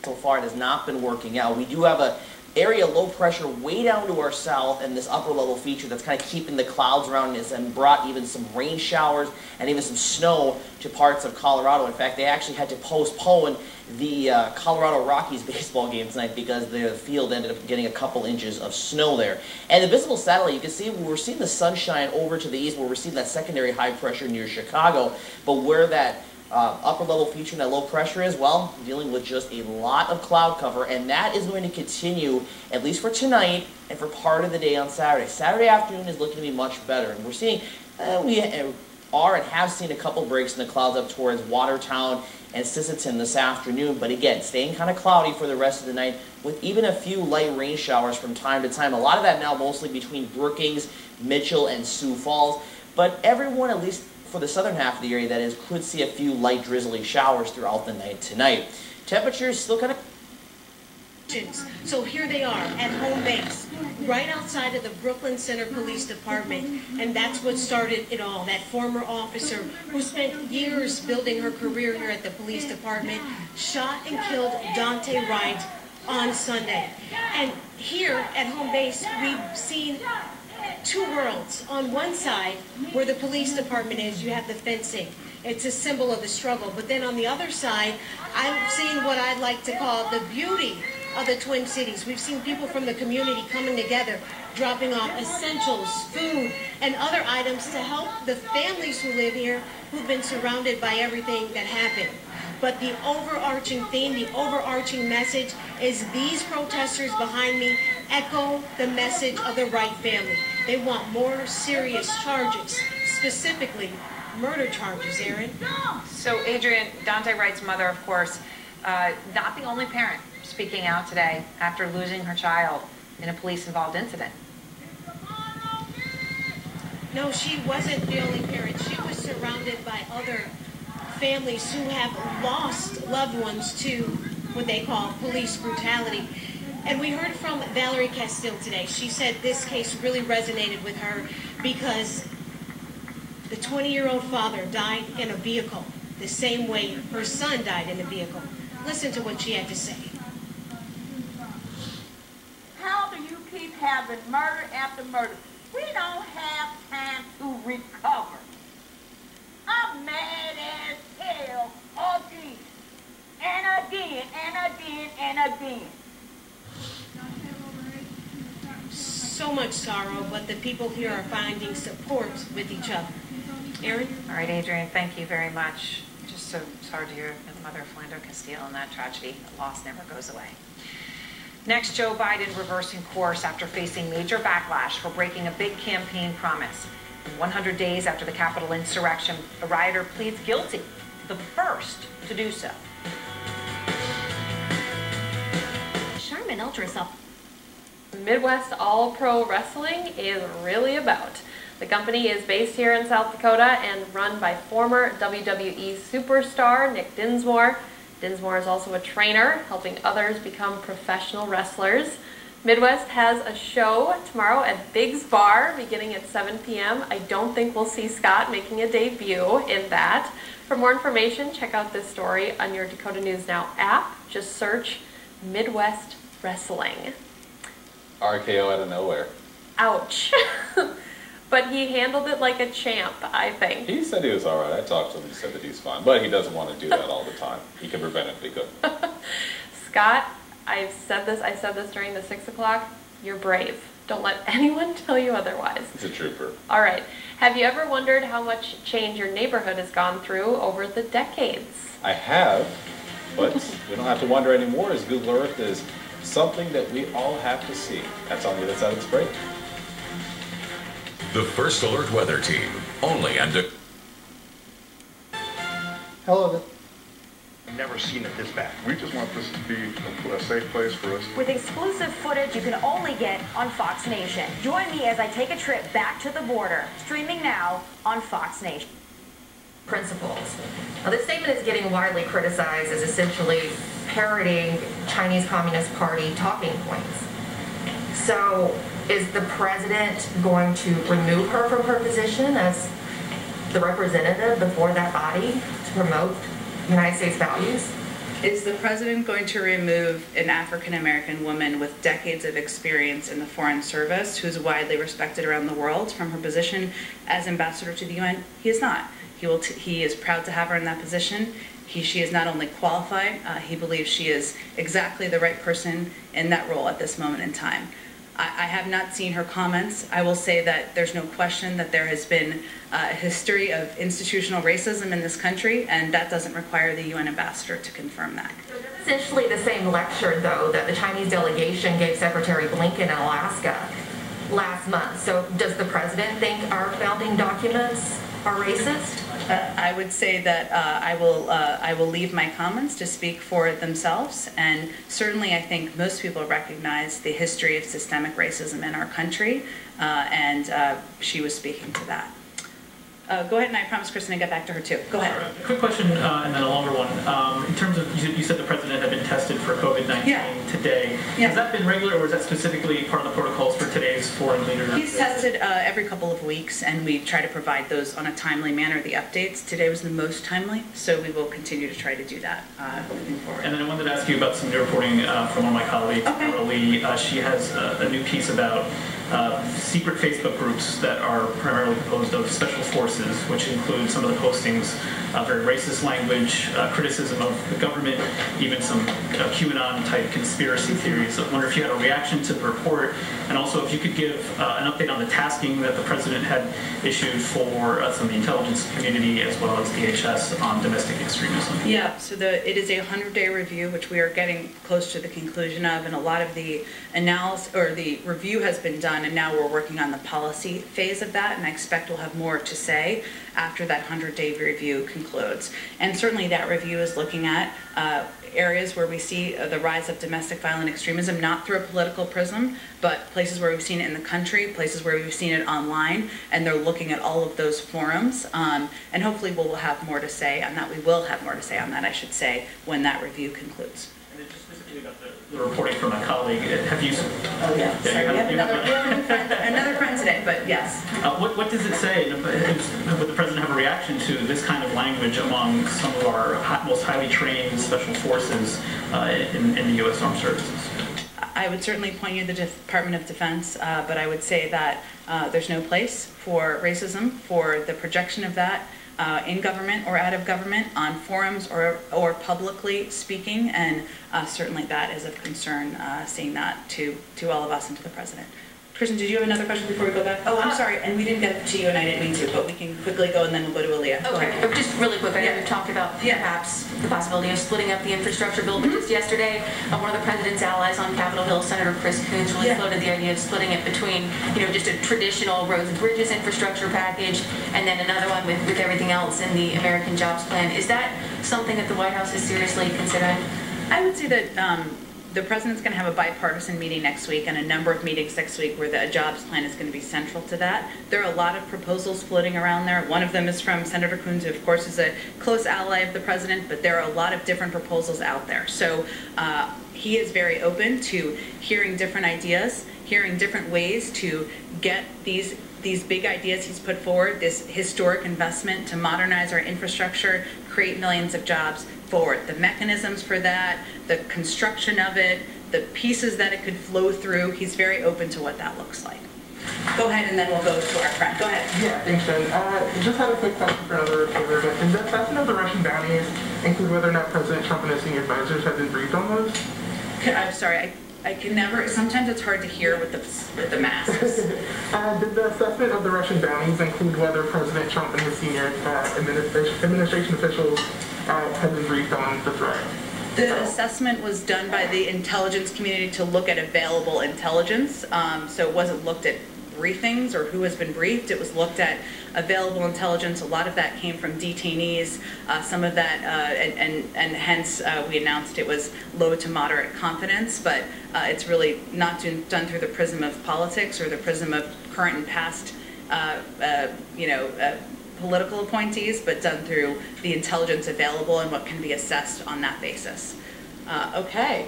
So far, it has not been working out. We do have a area low pressure way down to our south, and this upper level feature that's kind of keeping the clouds around us, and brought even some rain showers and even some snow to parts of Colorado. In fact, they actually had to postpone the Colorado Rockies baseball game tonight because the field ended up getting a couple inches of snow there. And the visible satellite, you can see we're seeing the sunshine over to the east, where we're seeing that secondary high pressure near Chicago, but where that upper level feature and that low pressure is, well, dealing with just a lot of cloud cover, and that is going to continue at least for tonight and for part of the day on Saturday. Saturday afternoon is looking to be much better, and we're seeing, we are and have seen a couple breaks in the clouds up towards Watertown and Sisseton this afternoon, but again, staying kind of cloudy for the rest of the night with even a few light rain showers from time to time. A lot of that now mostly between Brookings, Mitchell, and Sioux Falls, but everyone, at least for the southern half of the area, that is, could see a few light drizzly showers throughout the night tonight. Temperatures still kind of... So here they are at home base, right outside of the Brooklyn Center Police Department, and that's what started it all. That former officer who spent years building her career here at the police department shot and killed Dante Wright on Sunday. And here at home base, we've seen two worlds. On one side, where the police department is, you have the fencing. It's a symbol of the struggle. But then on the other side, I've seen what I'd like to call the beauty of the Twin Cities. We've seen people from the community coming together, dropping off essentials, food, and other items to help the families who live here who've been surrounded by everything that happened. But the overarching theme, the overarching message is these protesters behind me echo the message of the Wright family. They want more serious charges, specifically murder charges, Aaron. So, Adrian, Dante Wright's mother, of course, not the only parent speaking out today after losing her child in a police-involved incident. No, she wasn't the only parent. She was surrounded by other families who have lost loved ones to what they call police brutality. And we heard from Valerie Castile today. She said this case really resonated with her because the 20-year-old father died in a vehicle the same way her son died in a vehicle. Listen to what she had to say. How do you keep having murder after murder? We don't have time to recover. I'm mad as hell again, and again, and again, and again. So much sorrow, but the people here are finding support with each other. Aaron? All right, Adrian, thank you very much. Just so sorry to hear the mother of Philando Castile and that tragedy. The loss never goes away. Next, Joe Biden reversing course after facing major backlash for breaking a big campaign promise. 100 days after the Capitol insurrection, a rioter pleads guilty, the first to do so. Charmin Ultrasound. Midwest All-Pro Wrestling is really about. The company is based here in South Dakota and run by former WWE superstar Nick Dinsmore. Dinsmore is also a trainer, helping others become professional wrestlers. Midwest has a show tomorrow at Big's Bar beginning at 7 p.m. I don't think we'll see Scott making a debut in that. For more information, check out this story on your Dakota News Now app. Just search Midwest Wrestling. RKO out of nowhere. Ouch. But he handled it like a champ, I think. He said he was all right. I talked to him. He said that he's fine. But he doesn't want to do that all the time. He can prevent it, but he couldn't. Scott, I said this during the 6 o'clock. You're brave. Don't let anyone tell you otherwise. He's a trooper. All right. Have you ever wondered how much change your neighborhood has gone through over the decades? I have, but we don't have to wonder anymore, as Google Earth is something that we all have to see. That's on the other side of this break. The First Alert Weather Team, only on Hello. I've never seen it this bad. We just want this to be a safe place for us. With exclusive footage you can only get on Fox Nation. Join me as I take a trip back to the border, streaming now on Fox Nation. Principles. Now, this statement is getting widely criticized as essentially parroting Chinese Communist Party talking points. So, is the president going to remove her from her position as the representative before that body to promote United States values? Is the president going to remove an African-American woman with decades of experience in the Foreign Service, who's widely respected around the world, from her position as ambassador to the UN? He is not. He is proud to have her in that position. She is not only qualified, he believes she is exactly the right person in that role at this moment in time. I have not seen her comments. I will say that there's no question that there has been a history of institutional racism in this country, and that doesn't require the UN ambassador to confirm that. Essentially the same lecture, though, that the Chinese delegation gave Secretary Blinken in Alaska last month. So does the president think our founding documents are racist? I would say that I will leave my comments to speak for themselves, and certainly I think most people recognize the history of systemic racism in our country, and she was speaking to that. Go ahead, and I promise Kristen to get back to her too. Go ahead. Quick question, and then a longer one. In terms of, you said the president had been tested for COVID-19 today. Yeah. Has that been regular, or is that specifically part of the protocols for today's foreign leader? He's tested every couple of weeks, and we try to provide those on a timely manner, the updates. Today was the most timely, so we will continue to try to do that moving forward. And then I wanted to ask you about some new reporting from one of my colleagues, Lee. She has a new piece about secret Facebook groups that are primarily composed of special forces, which include some of the postings very racist language, criticism of the government, even some QAnon-type conspiracy theories. I wonder if you had a reaction to the report, and also if you could give an update on the tasking that the president had issued for some of the intelligence community as well as DHS on domestic extremism. Yeah, so it is a 100-day review, which we are getting close to the conclusion of, and a lot of the analysis or the review has been done, and now we're working on the policy phase of that, and I expect we'll have more to say after that 100-day review concludes. And certainly that review is looking at areas where we see the rise of domestic violent extremism, not through a political prism, but places where we've seen it in the country, places where we've seen it online, and they're looking at all of those forums. And hopefully we'll have more to say on that. We will have more to say on that, I should say, when that review concludes. And then just specifically about the reporting from my colleague, have you... Oh, yeah. Sorry, we have another friend today, but yes. What does it say? Would the president have a reaction to this kind of language among some of our most highly trained special forces in the U.S. Armed Services? I would certainly point you to the Department of Defense, but I would say that there's no place for racism, for the projection of that in government or out of government, on forums or publicly speaking, and certainly that is of concern, seeing that to all of us and to the president. Kristen, did you have another question before we go back? Oh, I'm sorry, and we didn't get to you, and I didn't mean to, but we can quickly go, and then we'll go to Aaliyah. Okay, just really quick, I know you talked about perhaps the possibility of splitting up the infrastructure bill, but just yesterday, one of the president's allies on Capitol Hill, Senator Chris Coons, really floated the idea of splitting it between, just a traditional roads and bridges infrastructure package, and then another one with everything else in the American Jobs Plan. Is that something that the White House is seriously considering? I would say that the president's going to have a bipartisan meeting next week and a number of meetings next week where the jobs plan is going to be central to that. There are a lot of proposals floating around there. One of them is from Senator Coons, who of course is a close ally of the president, but there are a lot of different proposals out there. So he is very open to hearing different ideas, hearing different ways to get these big ideas he's put forward, this historic investment to modernize our infrastructure, create millions of jobs forward. The mechanisms for that, the construction of it, the pieces that it could flow through, he's very open to what that looks like. Go ahead, and then we'll go to our friend. Go ahead. Yeah, thanks, Jen. Just had a quick question for another reporter, but does the assessment of the Russian bounties include whether or not President Trump and his senior advisors have been briefed on those? I'm sorry, I can never, sometimes it's hard to hear with the masks. Did the assessment of the Russian bounties include whether President Trump and his senior administration officials have been briefed on the threat? The assessment was done by the intelligence community to look at available intelligence. So it wasn't looked at briefings or who has been briefed. It was looked at available intelligence. A lot of that came from detainees. Some of that, and hence we announced it was low to moderate confidence, but it's really not done through the prism of politics or the prism of current and past, political appointees, but done through the intelligence available and what can be assessed on that basis. Okay.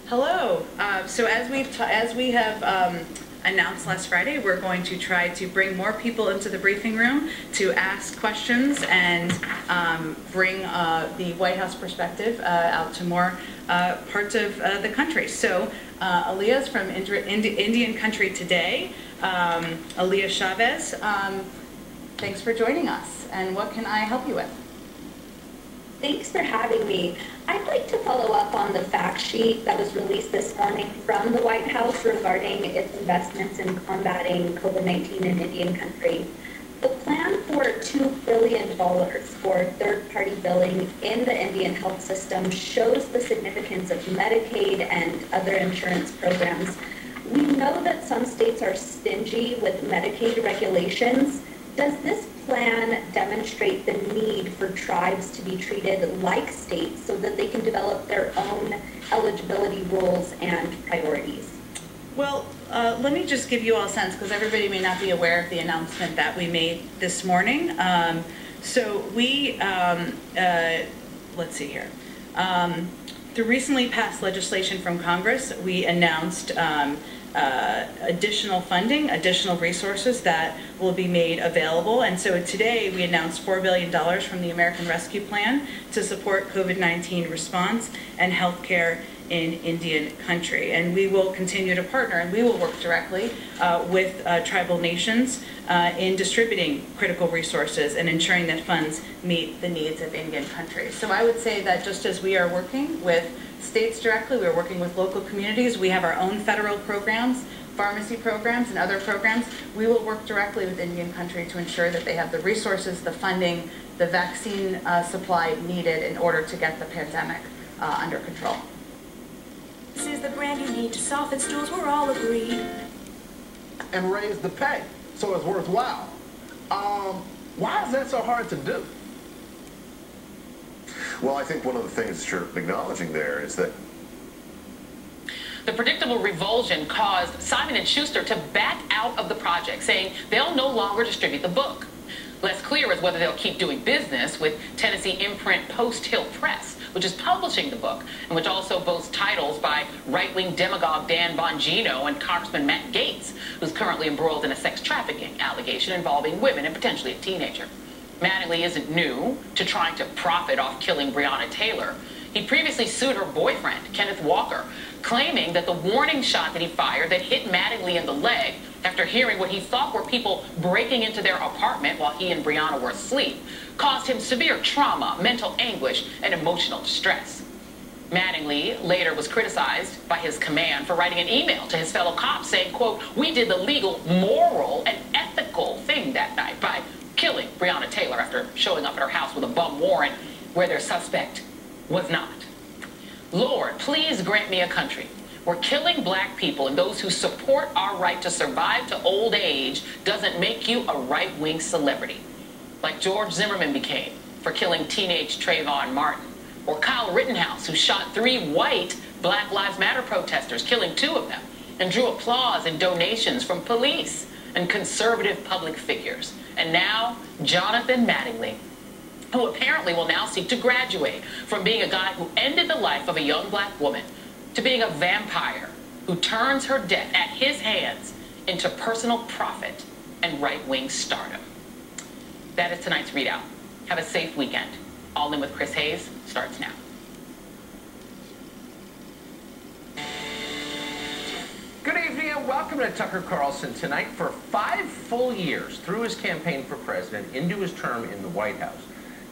Hello. So as we have announced last Friday, we're going to try to bring more people into the briefing room to ask questions and bring the White House perspective out to more parts of the country. So Aaliyah's from Indian Country Today. Aaliyah Chavez, thanks for joining us. And what can I help you with? Thanks for having me. I'd like to follow up on the fact sheet that was released this morning from the White House regarding its investments in combating COVID-19 in Indian Country. The plan for $2 billion for third-party billing in the Indian health system shows the significance of Medicaid and other insurance programs. We know that some states are stingy with Medicaid regulations. Does this plan demonstrate the need for tribes to be treated like states so that they can develop their own eligibility rules and priorities? Well, let me just give you all a sense, because everybody may not be aware of the announcement that we made this morning. So we, let's see here. Through recently passed legislation from Congress, we announced additional funding, additional resources that will be made available. And so today we announced $4 billion from the American Rescue Plan to support COVID-19 response and healthcare in Indian Country. And we will continue to partner, and we will work directly with tribal nations in distributing critical resources and ensuring that funds meet the needs of Indian Country. So I would say that just as we are working with states directly, we're working with local communities, we have our own federal programs, pharmacy programs, and other programs. We will work directly with Indian Country to ensure that they have the resources, the funding, the vaccine supply needed in order to get the pandemic under control. This is the brand you need to soften stools, we're all agreed. And raise the pay so it's worthwhile. Why is that so hard to do? Well, I think one of the things that you're acknowledging there is that the predictable revulsion caused Simon & Schuster to back out of the project, saying they'll no longer distribute the book. Less clear is whether they'll keep doing business with Tennessee imprint Post Hill Press, which is publishing the book, and which also boasts titles by right-wing demagogue Dan Bongino and Congressman Matt Gaetz, who's currently embroiled in a sex trafficking allegation involving women and potentially a teenager. Mattingly isn't new to trying to profit off killing Breonna Taylor. He previously sued her boyfriend, Kenneth Walker, claiming that the warning shot that he fired that hit Mattingly in the leg after hearing what he thought were people breaking into their apartment while he and Breonna were asleep caused him severe trauma, mental anguish, and emotional distress. Mattingly later was criticized by his command for writing an email to his fellow cops saying, quote, "We did the legal, moral, and ethical thing that night by killing Breonna Taylor after showing up at her house with a bum warrant where their suspect was not. Lord, please grant me a country where killing black people and those who support our right to survive to old age doesn't make you a right-wing celebrity, like George Zimmerman became for killing teenage Trayvon Martin, or Kyle Rittenhouse, who shot 3 white Black Lives Matter protesters, killing 2 of them, and drew applause and donations from police and conservative public figures. And now, Jonathan Mattingly, who apparently will now seek to graduate from being a guy who ended the life of a young black woman to being a vampire who turns her death at his hands into personal profit and right-wing stardom. That is tonight's ReadOut. Have a safe weekend. All In with Chris Hayes starts now. Good evening and welcome to Tucker Carlson tonight. For 5 full years through his campaign for president into his term in the White House,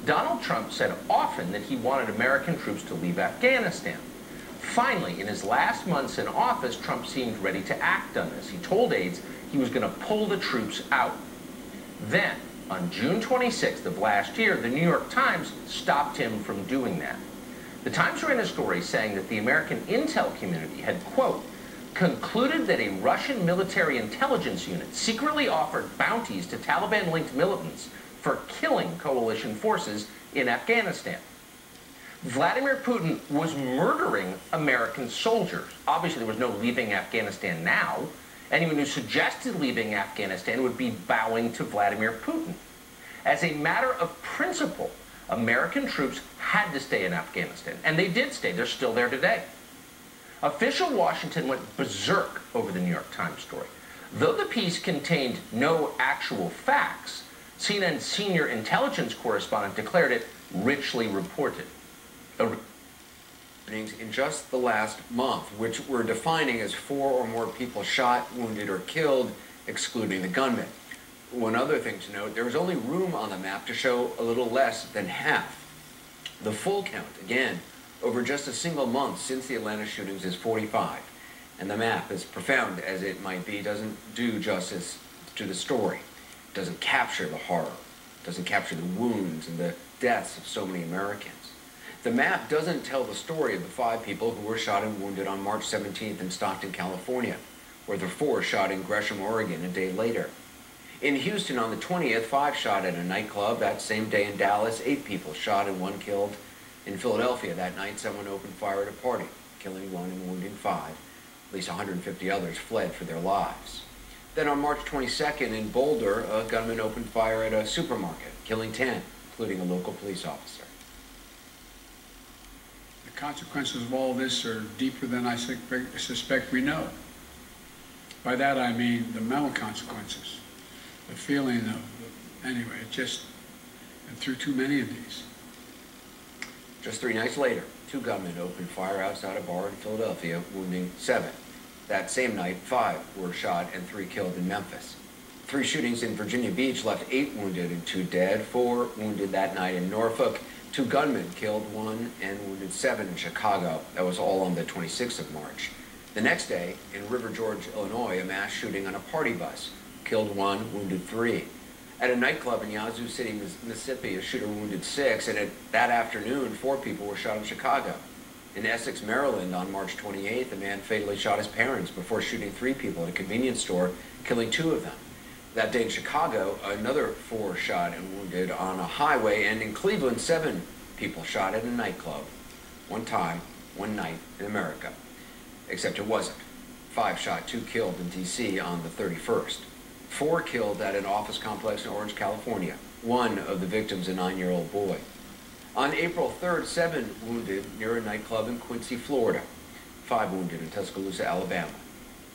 Donald Trump said often that he wanted American troops to leave Afghanistan. Finally, in his last months in office, Trump seemed ready to act on this. He told aides he was going to pull the troops out. Then, on June 26th of last year, the New York Times stopped him from doing that. The Times ran a story saying that the American intel community had, quote, concluded that a Russian military intelligence unit secretly offered bounties to Taliban-linked militants for killing coalition forces in Afghanistan. Vladimir Putin was murdering American soldiers. Obviously, there was no leaving Afghanistan now. Anyone who suggested leaving Afghanistan would be bowing to Vladimir Putin. As a matter of principle, American troops had to stay in Afghanistan, and they did stay. They're still there today. Official Washington went berserk over the New York Times story. Though the piece contained no actual facts, CNN's senior intelligence correspondent declared it richly reported. In just the last month, which we're defining as 4 or more people shot, wounded, or killed, excluding the gunman. One other thing to note, there was only room on the map to show a little less than half. The full count, again, over just a single month since the Atlanta shootings is 45. And the map, as profound as it might be, doesn't do justice to the story. It doesn't capture the horror. It doesn't capture the wounds and the deaths of so many Americans. The map doesn't tell the story of the 5 people who were shot and wounded on March 17th in Stockton, California, or the 4 shot in Gresham, Oregon a day later. In Houston on the 20th, 5 shot at a nightclub. That same day in Dallas, 8 people shot and 1 killed. In Philadelphia that night, someone opened fire at a party, killing 1 and wounding 5. At least 150 others fled for their lives. Then on March 22nd in Boulder, a gunman opened fire at a supermarket, killing 10, including a local police officer. The consequences of all this are deeper than I suspect we know. By that I mean the mental consequences, the feeling of, anyway, it just, been through too many of these. Just 3 nights later, 2 gunmen opened fire outside a bar in Philadelphia, wounding 7. That same night, 5 were shot and 3 killed in Memphis. 3 shootings in Virginia Beach left 8 wounded and 2 dead. 4 wounded that night in Norfolk. 2 gunmen killed 1 and wounded 7 in Chicago. That was all on the 26th of March. The next day, in River Gorge, Illinois, a mass shooting on a party bus killed 1, wounded 3. At a nightclub in Yazoo City, Mississippi, a shooter wounded 6, and that afternoon, 4 people were shot in Chicago. In Essex, Maryland, on March 28th, a man fatally shot his parents before shooting 3 people at a convenience store, killing 2 of them. That day in Chicago, another 4 shot and wounded on a highway, and in Cleveland, 7 people shot at a nightclub. One time, one night in America. Except it wasn't. 5 shot, 2 killed in D.C. on the 31st. 4 killed at an office complex in Orange, California. 1 of the victims, a 9-year-old boy. On April 3rd, 7 wounded near a nightclub in Quincy, Florida. 5 wounded in Tuscaloosa, Alabama.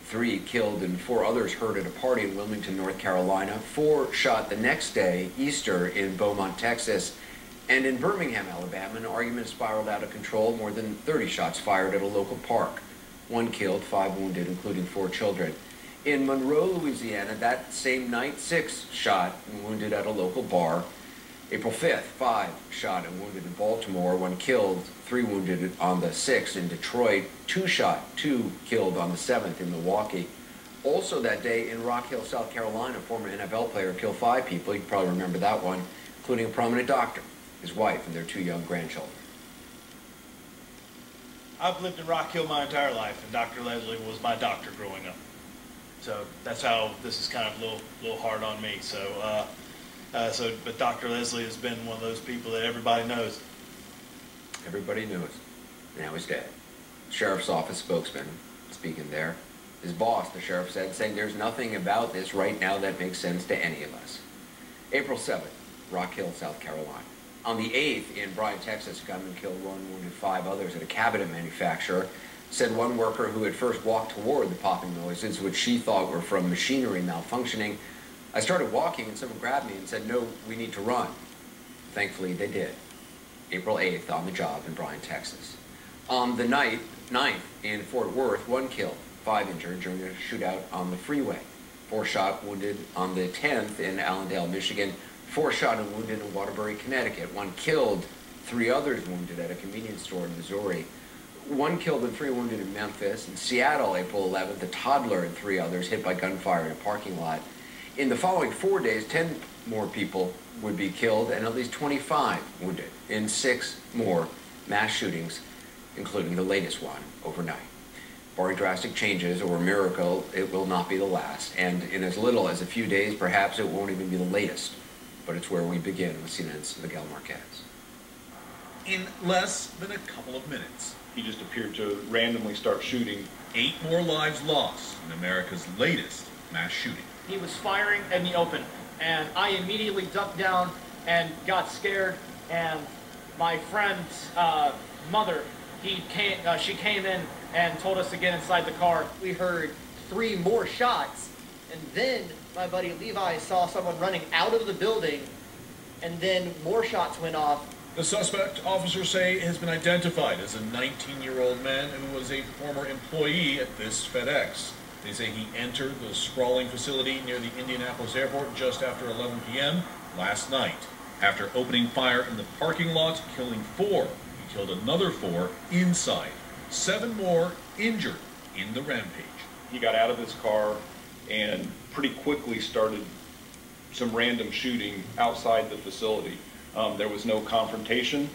3 killed and 4 others hurt at a party in Wilmington, North Carolina. 4 shot the next day, Easter, in Beaumont, Texas. And in Birmingham, Alabama, an argument spiraled out of control. More than 30 shots fired at a local park. 1 killed, 5 wounded, including 4 children. In Monroe, Louisiana, that same night, 6 shot and wounded at a local bar. April 5th, 5 shot and wounded in Baltimore, 1 killed, 3 wounded on the 6th in Detroit, 2 shot, 2 killed on the 7th in Milwaukee. Also that day in Rock Hill, South Carolina, a former NFL player killed 5 people. You probably remember that one, including a prominent doctor, his wife, and their 2 young grandchildren. I've lived in Rock Hill my entire life, and Dr. Leslie was my doctor growing up. So that's how this is kind of a little hard on me. But Dr. Leslie has been one of those people that everybody knows. Everybody knows. Now he's dead. Sheriff's office spokesman speaking there. His boss, the sheriff said, saying there's nothing about this right now that makes sense to any of us. April 7th, Rock Hill, South Carolina. On the 8th, in Bryan, Texas, a gunman killed 1, wounded 5 others at a cabinet manufacturer. Said one worker who had first walked toward the popping noises, which she thought were from machinery malfunctioning. I started walking and someone grabbed me and said, no, we need to run. Thankfully, they did. April 8th, on the job in Bryan, Texas. On the 9th, in Fort Worth, 1 killed, 5 injured during a shootout on the freeway. 4 shot, wounded on the 10th in Allendale, Michigan. 4 shot and wounded in Waterbury, Connecticut. 1 killed, 3 others wounded at a convenience store in Missouri. 1 killed and 3 wounded in Memphis. In Seattle, April 11th, a toddler and 3 others hit by gunfire in a parking lot. In the following 4 days, 10 more people would be killed and at least 25 wounded in 6 more mass shootings, including the latest one overnight. Barring drastic changes or a miracle, it will not be the last. And in as little as a few days, perhaps it won't even be the latest. But it's where we begin with CNN's Miguel Marquez. In less than a couple of minutes, he just appeared to randomly start shooting. 8 more lives lost in America's latest mass shooting. He was firing in the open, and I immediately ducked down and got scared, and my friend's mother, she came in and told us to get inside the car. We heard 3 more shots, and then my buddy Levi saw someone running out of the building, and then more shots went off. The suspect, officers say, has been identified as a 19-year-old man who was a former employee at this FedEx. They say he entered the sprawling facility near the Indianapolis airport just after 11 p.m. last night. After opening fire in the parking lot, killing 4, he killed another 4 inside. 7 more injured in the rampage. He got out of his car and pretty quickly started some random shooting outside the facility. There was no confrontation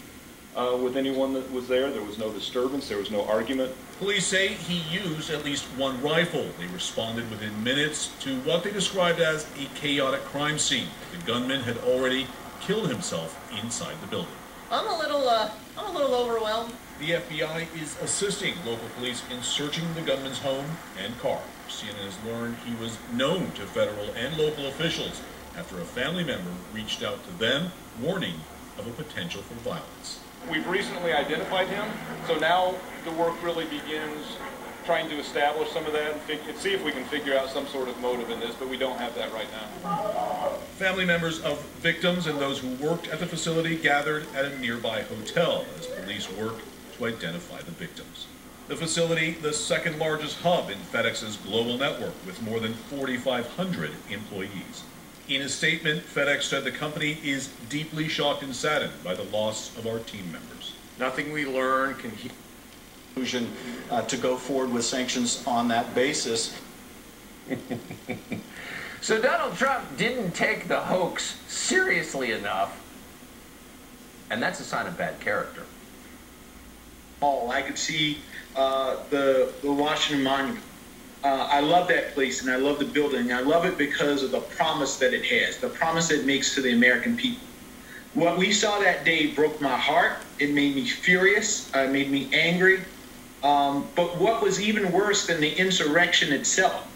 with anyone that was there. There was no disturbance. There was no argument. Police say he used at least 1 rifle. They responded within minutes to what they described as a chaotic crime scene. The gunman had already killed himself inside the building. I'm a little overwhelmed. The FBI is assisting local police in searching the gunman's home and car. CNN has learned he was known to federal and local officials after a family member reached out to them, warning of a potential for violence. We've recently identified him, so now the work really begins trying to establish some of that and see if we can figure out some sort of motive in this, but we don't have that right now. Family members of victims and those who worked at the facility gathered at a nearby hotel as police worked to identify the victims. The facility, the second largest hub in FedEx's global network with more than 4,500 employees. In a statement, FedEx said the company is deeply shocked and saddened by the loss of our team members. Nothing we learn can conclusion to go forward with sanctions on that basis. So Donald Trump didn't take the hoax seriously enough, and that's a sign of bad character. I could see the Washington Monument. I love that place, and I love the building. I love it because of the promise that it has, the promise it makes to the American people. What we saw that day broke my heart. It made me furious. It made me angry. But what was even worse than the insurrection itself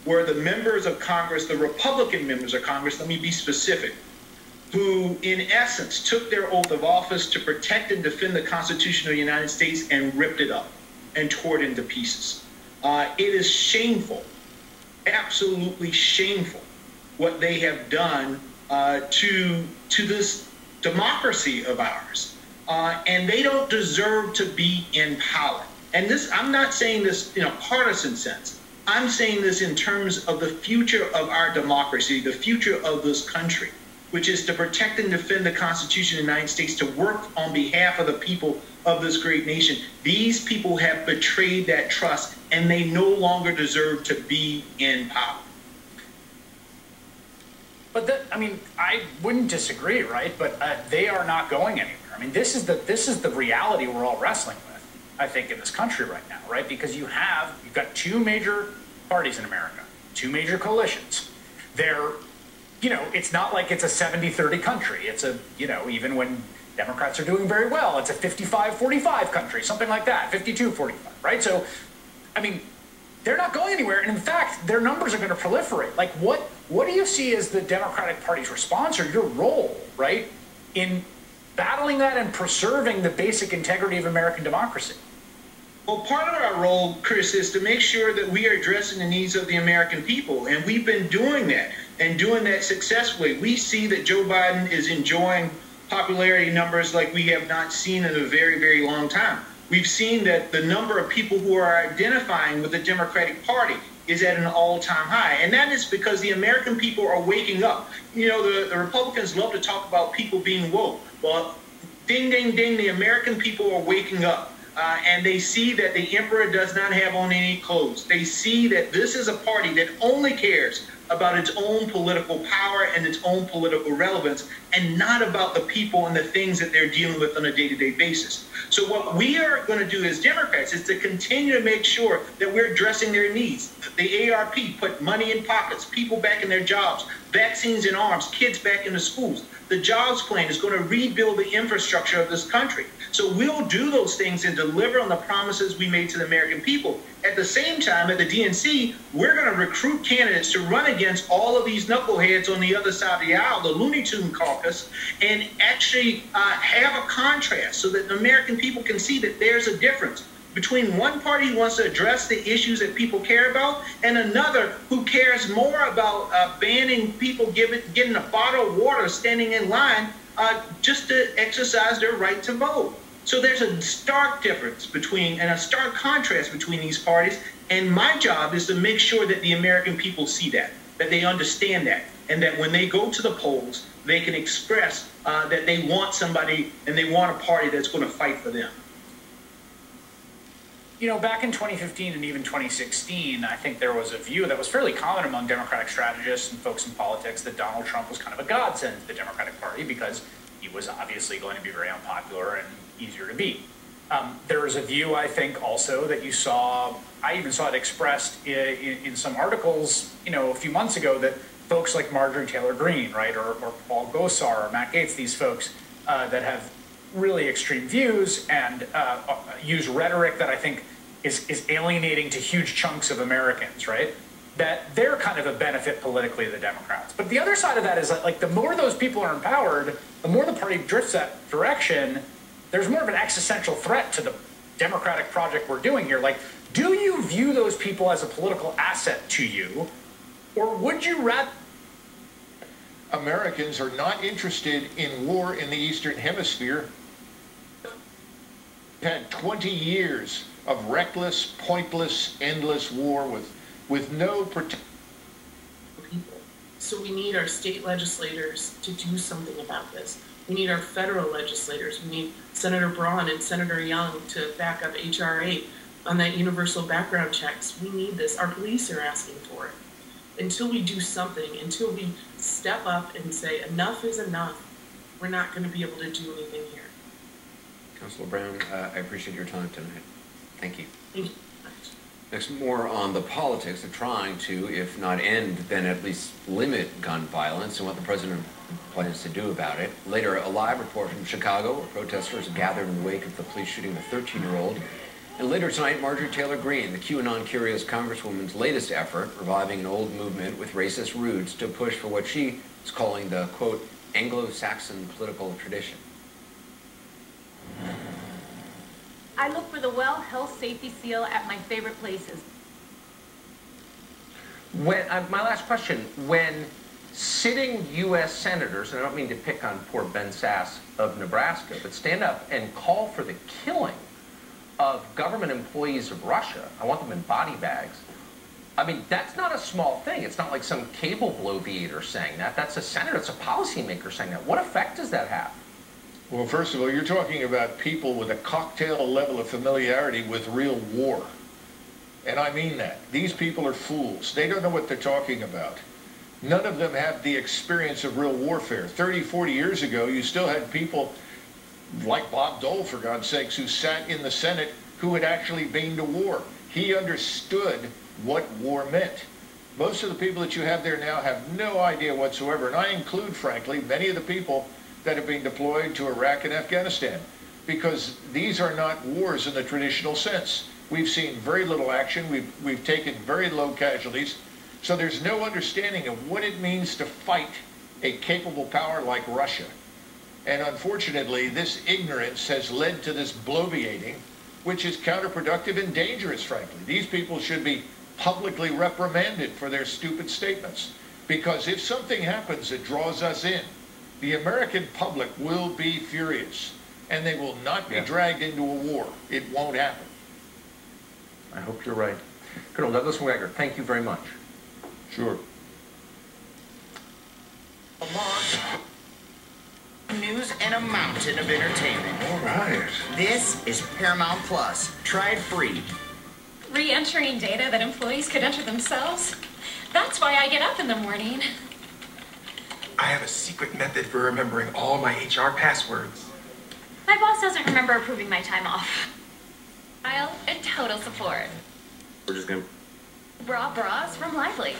were the members of Congress, the Republican members of Congress, let me be specific, who in essence took their oath of office to protect and defend the Constitution of the United States and ripped it up and tore it into pieces. It is shameful, absolutely shameful, what they have done to this democracy of ours. And they don't deserve to be in power. And this, I'm not saying this in a partisan sense. I'm saying this in terms of the future of our democracy, the future of this country. which is to protect and defend the Constitution of the United States, to work on behalf of the people of this great nation. These people have betrayed that trust, and they no longer deserve to be in power. But I mean, I wouldn't disagree, right? But they are not going anywhere. I mean, this is the reality we're all wrestling with, I think, in this country right now, right? Because you've got two major parties in America, two major coalitions. They're, it's not like it's a 70-30 country. It's a, even when Democrats are doing very well, it's a 55-45 country, something like that, 52-45, right? So, I mean, they're not going anywhere. And in fact, their numbers are going to proliferate. Like, what do you see as the Democratic Party's response or your role, right, in battling that and preserving the basic integrity of American democracy? Well, part of our role, Chris, is to make sure that we are addressing the needs of the American people. And we've been doing that and doing that successfully. We see that Joe Biden is enjoying popularity numbers like we have not seen in a very, very long time. We've seen that the number of people who are identifying with the Democratic Party is at an all-time high. And that is because the American people are waking up. The Republicans love to talk about people being woke. Well, ding, ding, ding, the American people are waking up. And they see that the emperor does not have on any clothes. They see that this is a party that only cares about its own political power and its own political relevance, and not about the people and the things that they're dealing with on a day-to-day basis. So what we are going to do as Democrats is to continue to make sure that we're addressing their needs. The ARP put money in pockets, people back in their jobs, vaccines in arms, kids back into schools. The jobs plan is going to rebuild the infrastructure of this country. So we'll do those things and deliver on the promises we made to the American people. At the same time, at the DNC, we're going to recruit candidates to run against all of these knuckleheads on the other side of the aisle, the Looney Tune caucus, and actually have a contrast so that the American people can see that there's a difference between one party who wants to address the issues that people care about and another who cares more about banning people getting a bottle of water standing in line just to exercise their right to vote. So there's a stark difference between and a stark contrast between these parties. And my job is to make sure that the American people see that they understand that, and that when they go to the polls, they can express that they want somebody and they want a party that's going to fight for them. Back in 2015 and even 2016, I think there was a view that was fairly common among Democratic strategists and folks in politics that Donald Trump was kind of a godsend to the Democratic Party because he was obviously going to be very unpopular and easier to beat. There was a view, I think, also that you saw, I even saw it expressed in some articles, a few months ago, that folks like Marjorie Taylor Greene, right, or Paul Gosar or Matt Gaetz, these folks that have really extreme views and use rhetoric that I think is alienating to huge chunks of Americans, right? That they're kind of a benefit politically to the Democrats. But the other side of that is that, like, the more those people are empowered, the more the party drifts that direction, there's more of an existential threat to the democratic project we're doing here. Like, do you view those people as a political asset to you, or would you rather... Americans are not interested in war in the Eastern Hemisphere. We've had 20 years of reckless, pointless, endless war with no protection. So we need our state legislators to do something about this. We need our federal legislators. We need Senator Braun and Senator Young to back up H.R. 8 on that universal background checks. We need this. Our police are asking for it. Until we do something, until we step up and say enough is enough, we're not going to be able to do anything here. Councilor Brown, I appreciate your time tonight. Thank you. Thank you. Next, more on the politics of trying to, if not end, then at least limit gun violence and what the president plans to do about it. Later, a live report from Chicago where protesters gathered in the wake of the police shooting the 13-year-old. And later tonight, Marjorie Taylor Greene, the QAnon-curious congresswoman's latest effort, reviving an old movement with racist roots to push for what she is calling the, quote, Anglo-Saxon political tradition. I look for the well health safety seal at my favorite places. When my last question, when sitting U.S. senators, and I don't mean to pick on poor Ben Sass of Nebraska, but stand up and call for the killing of government employees of Russia, I want them in body bags, I mean, that's not a small thing. It's not like some cable bloviator saying that. That's a senator, it's a policymaker saying that. What effect does that have? Well, first of all, you're talking about people with a cocktail level of familiarity with real war. And I mean that. These people are fools. They don't know what they're talking about. None of them have the experience of real warfare. 30, 40 years ago, you still had people like Bob Dole, for God's sakes, who sat in the Senate who had actually been to war. He understood what war meant. Most of the people that you have there now have no idea whatsoever, and I include, frankly, many of the people that have been deployed to Iraq and Afghanistan, because these are not wars in the traditional sense. We've seen very little action, we've taken very low casualties, so there's no understanding of what it means to fight a capable power like Russia. And unfortunately, this ignorance has led to this bloviating, which is counterproductive and dangerous, frankly. These people should be publicly reprimanded for their stupid statements, because if something happens that draws us in, the American public will be furious, and they will not be dragged into a war. It won't happen. I hope you're right. Colonel Douglas McGregor, thank you very much. Sure. News and a mountain of entertainment. All right. This is Paramount Plus. Try it free. Re-entering data that employees could enter themselves? That's why I get up in the morning. I have a secret method for remembering all my HR passwords. My boss doesn't remember approving my time off. I'll and total support. We're just gonna... Bras from Lively.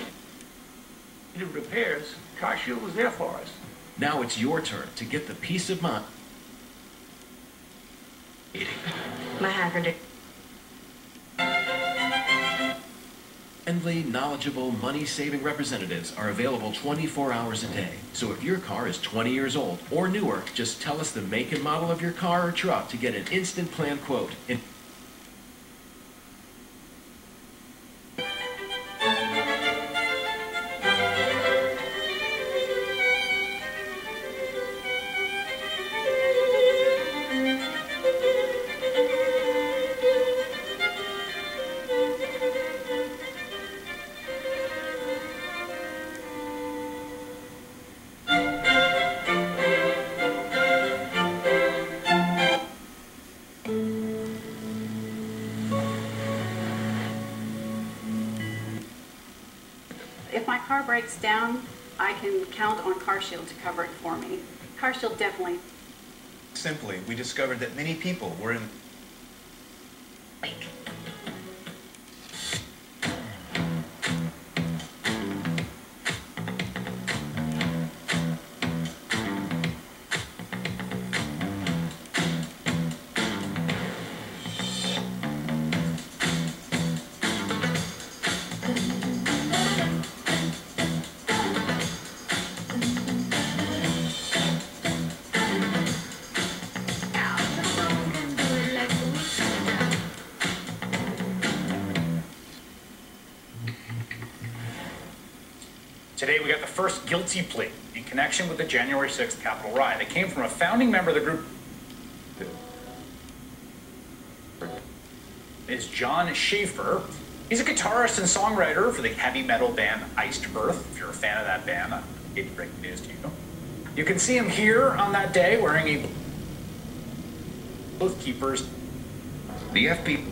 Needed repairs. CarShield was there for us. Now it's your turn to get the peace of mind. My hacker Friendly, knowledgeable, money-saving representatives are available 24 hours a day. So if your car is 20 years old or newer, just tell us the make and model of your car or truck to get an instant plan quote. If my car breaks down, I can count on CarShield to cover it for me. CarShield definitely. Simply, we discovered that many people were in... Today we got the first guilty plea in connection with the January 6th Capitol riot. It came from a founding member of the group. Is John Schaefer. He's a guitarist and songwriter for the heavy metal band Iced Earth. If you're a fan of that band, I hate to break the news to you. You can see him here on that day wearing a Oath Keepers. The FP.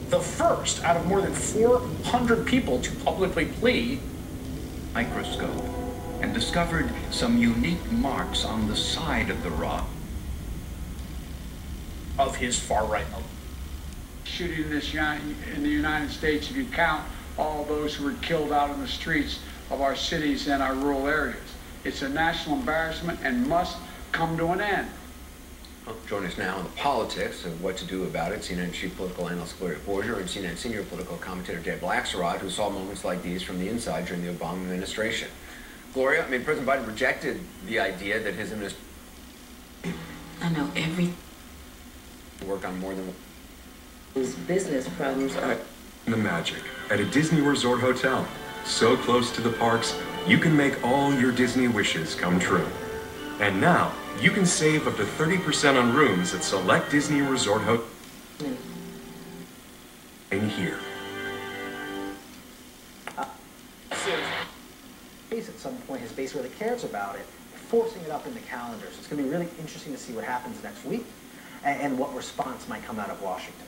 The first out of more than 400 people to publicly plea Microscope and discovered some unique marks on the side of the rock of his far-right shooting in the United States, if you count all those who were killed out in the streets of our cities and our rural areas. It's a national embarrassment and must come to an end. Well, join us now on the politics of what to do about it. CNN chief political analyst Gloria Borger and CNN senior political commentator Dave Blacksrod, who saw moments like these from the inside during the Obama administration. Gloria, I mean, President Biden rejected the idea that his administration... I know every... work on more than... Those business problems are... The magic at a Disney Resort hotel. So close to the parks, you can make all your Disney wishes come true. And now, you can save up to 30% on rooms at select Disney Resort hotels. In here. standpoint, his base really cares about it, forcing it up in the calendar. So it's going to be really interesting to see what happens next week and what response might come out of Washington.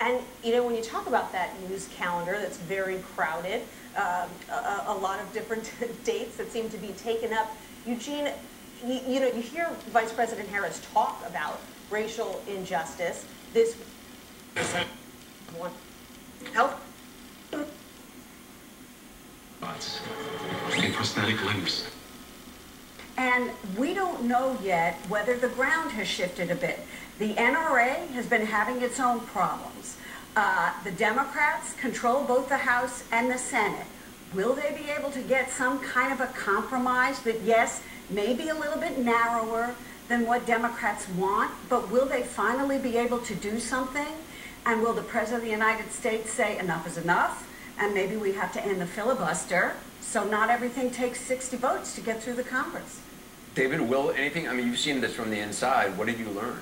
And, you know, when you talk about that news calendar that's very crowded, a lot of different dates that seem to be taken up, Eugene, you know, you hear Vice President Harris talk about racial injustice. This one, health. And prosthetic limbs. And we don't know yet whether the ground has shifted a bit. The NRA has been having its own problems. The Democrats control both the House and the Senate. Will they be able to get some kind of a compromise that, yes, may be a little bit narrower than what Democrats want, but will they finally be able to do something? And will the President of the United States say enough is enough, and maybe we have to end the filibuster, so not everything takes 60 votes to get through the Congress? David, will anything, I mean, you've seen this from the inside. What did you learn?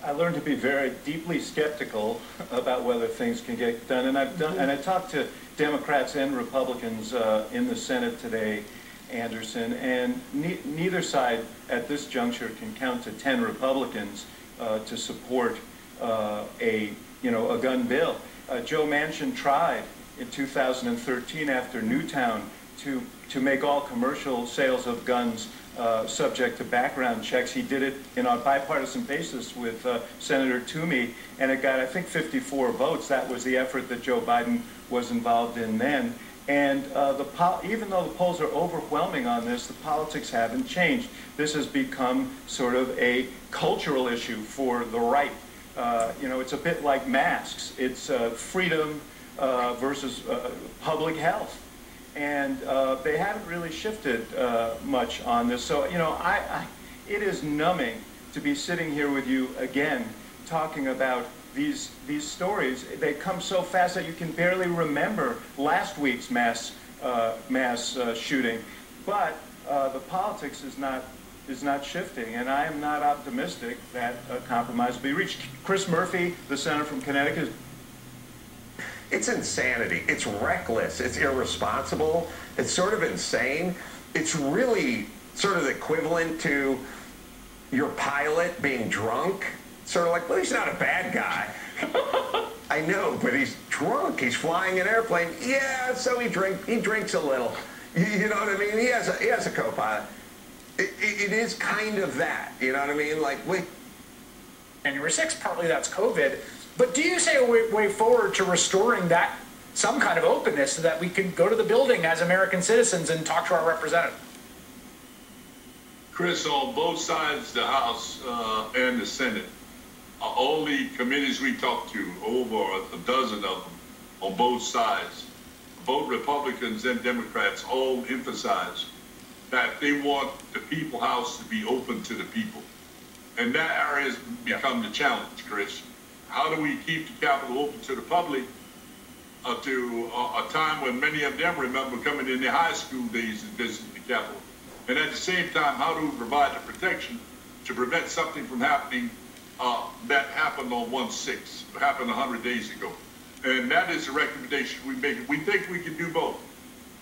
I learned to be very deeply skeptical about whether things can get done, and I talked to Democrats and Republicans in the Senate today, Anderson, and neither side at this juncture can count to 10 Republicans to support a gun bill. Joe Manchin tried in 2013 after Newtown to make all commercial sales of guns subject to background checks. He did it on a bipartisan basis with Senator Toomey, and it got, I think, 54 votes. That was the effort that Joe Biden was involved in then. And even though the polls are overwhelming on this, the politics haven't changed. This has become sort of a cultural issue for the right. It's a bit like masks. It's freedom versus public health. And they haven't really shifted much on this. So, it is numbing to be sitting here with you again talking about these stories. They come so fast that you can barely remember last week's mass shooting. But the politics is not shifting, and I am not optimistic that a compromise will be reached. Chris Murphy, the senator from Connecticut. It's insanity. It's reckless. It's irresponsible. It's sort of insane. It's really sort of equivalent to your pilot being drunk. Sort of like, well, he's not a bad guy. I know, but he's drunk. He's flying an airplane. Yeah, so he drinks a little. You know what I mean? He has a co-pilot. It is kind of that. You know what I mean? Like, January 6th, partly that's COVID. But do you say a way forward to restoring that, some kind of openness so that we can go to the building as American citizens and talk to our representative? Chris, on both sides, the House and the Senate, all the committees we talked to, over a dozen of them on both sides, both Republicans and Democrats all emphasize that they want the People House to be open to the people. And that area has become the challenge, Chris. How do we keep the Capitol open to the public to a time when many of them remember coming in their high school days and visiting the Capitol? And at the same time, how do we provide the protection to prevent something from happening that happened on 1/6, happened 100 days ago? And that is the recommendation we make. We think we can do both.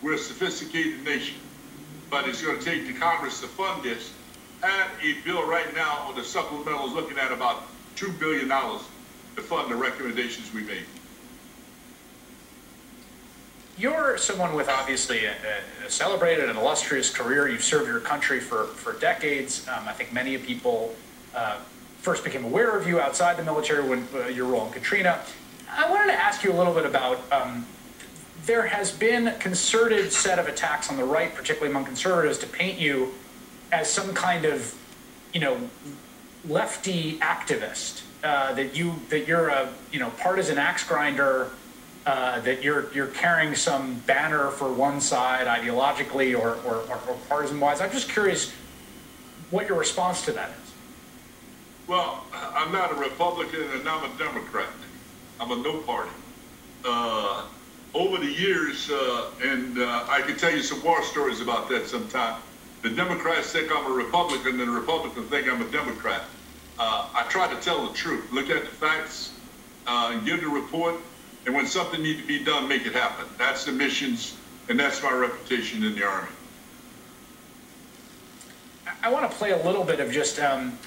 We're a sophisticated nation, but it's going to take the Congress to fund this. And a bill right now on the supplemental is looking at about $2 billion to fund the recommendations we made. You're someone with obviously a celebrated and illustrious career. You've served your country for decades. I think many people first became aware of you outside the military when your role in Katrina. I wanted to ask you a little bit about, there has been a concerted set of attacks on the right, particularly among conservatives, to paint you as some kind of, lefty activist, that you're a, partisan axe grinder, that you're carrying some banner for one side ideologically or partisan-wise. I'm just curious what your response to that is. Well, I'm not a Republican and I'm a Democrat. I'm a no party. Over the years, and I can tell you some war stories about that sometime, the Democrats think I'm a Republican and the Republicans think I'm a Democrat. I try to tell the truth. Look at the facts, give the report, and when something needs to be done, make it happen. That's the missions and that's my reputation in the Army. I want to play a little bit of just an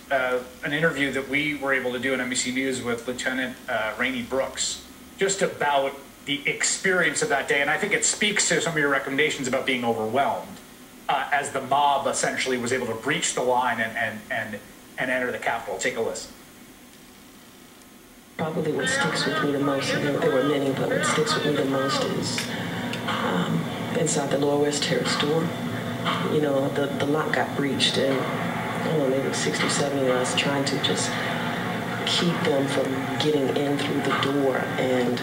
interview that we were able to do on NBC News with Lieutenant Rainey Brooks, just about the experience of that day. And I think it speaks to some of your recommendations about being overwhelmed as the mob essentially was able to breach the line and enter the Capitol. Take a listen. Probably what sticks with me the most, and there were many, but what sticks with me the most is inside the Lower West Terrace door. You know, the lock got breached, and I don't know, maybe 60 or 70 of us trying to just keep them from getting in through the door, and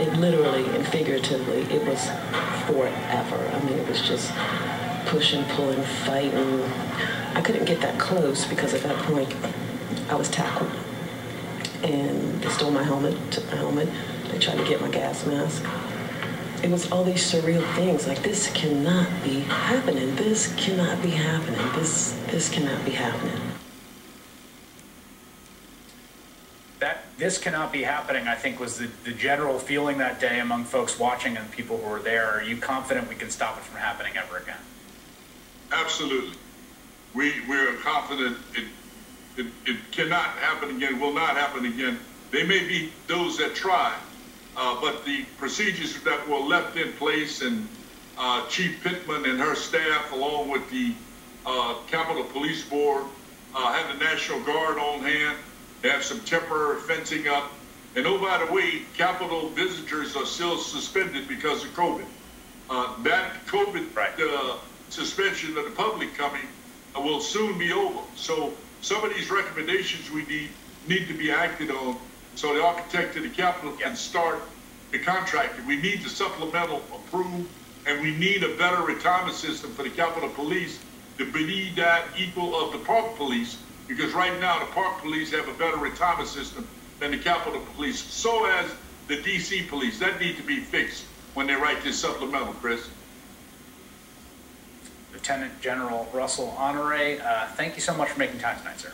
it literally and figuratively, it was forever. I mean, it was just pushing, pulling, fighting. I couldn't get that close because at that point I was tackled, and they stole my helmet, took my helmet. They tried to get my gas mask. It was all these surreal things, like, this cannot be happening. This cannot be happening. This cannot be happening. That this cannot be happening, I think, was the general feeling that day among folks watching and people who were there. Are you confident we can stop it from happening ever again? Absolutely. We're confident it cannot happen again, will not happen again. There may be those that try. But the procedures that were left in place, and Chief Pittman and her staff, along with the Capitol Police Board, had the National Guard on hand. They have some temporary fencing up. And oh, by the way, Capitol visitors are still suspended because of COVID. That COVID suspension of the public coming will soon be over. So some of these recommendations we need to be acted on, so the architect of the Capitol can start the contracting. We need the supplemental approved, and we need a better retirement system for the Capitol Police to be that equal of the Park Police, because right now the Park Police have a better retirement system than the Capitol Police. So as the DC Police. That need to be fixed when they write this supplemental, Chris. Lieutenant General Russell Honore, thank you so much for making time tonight, sir.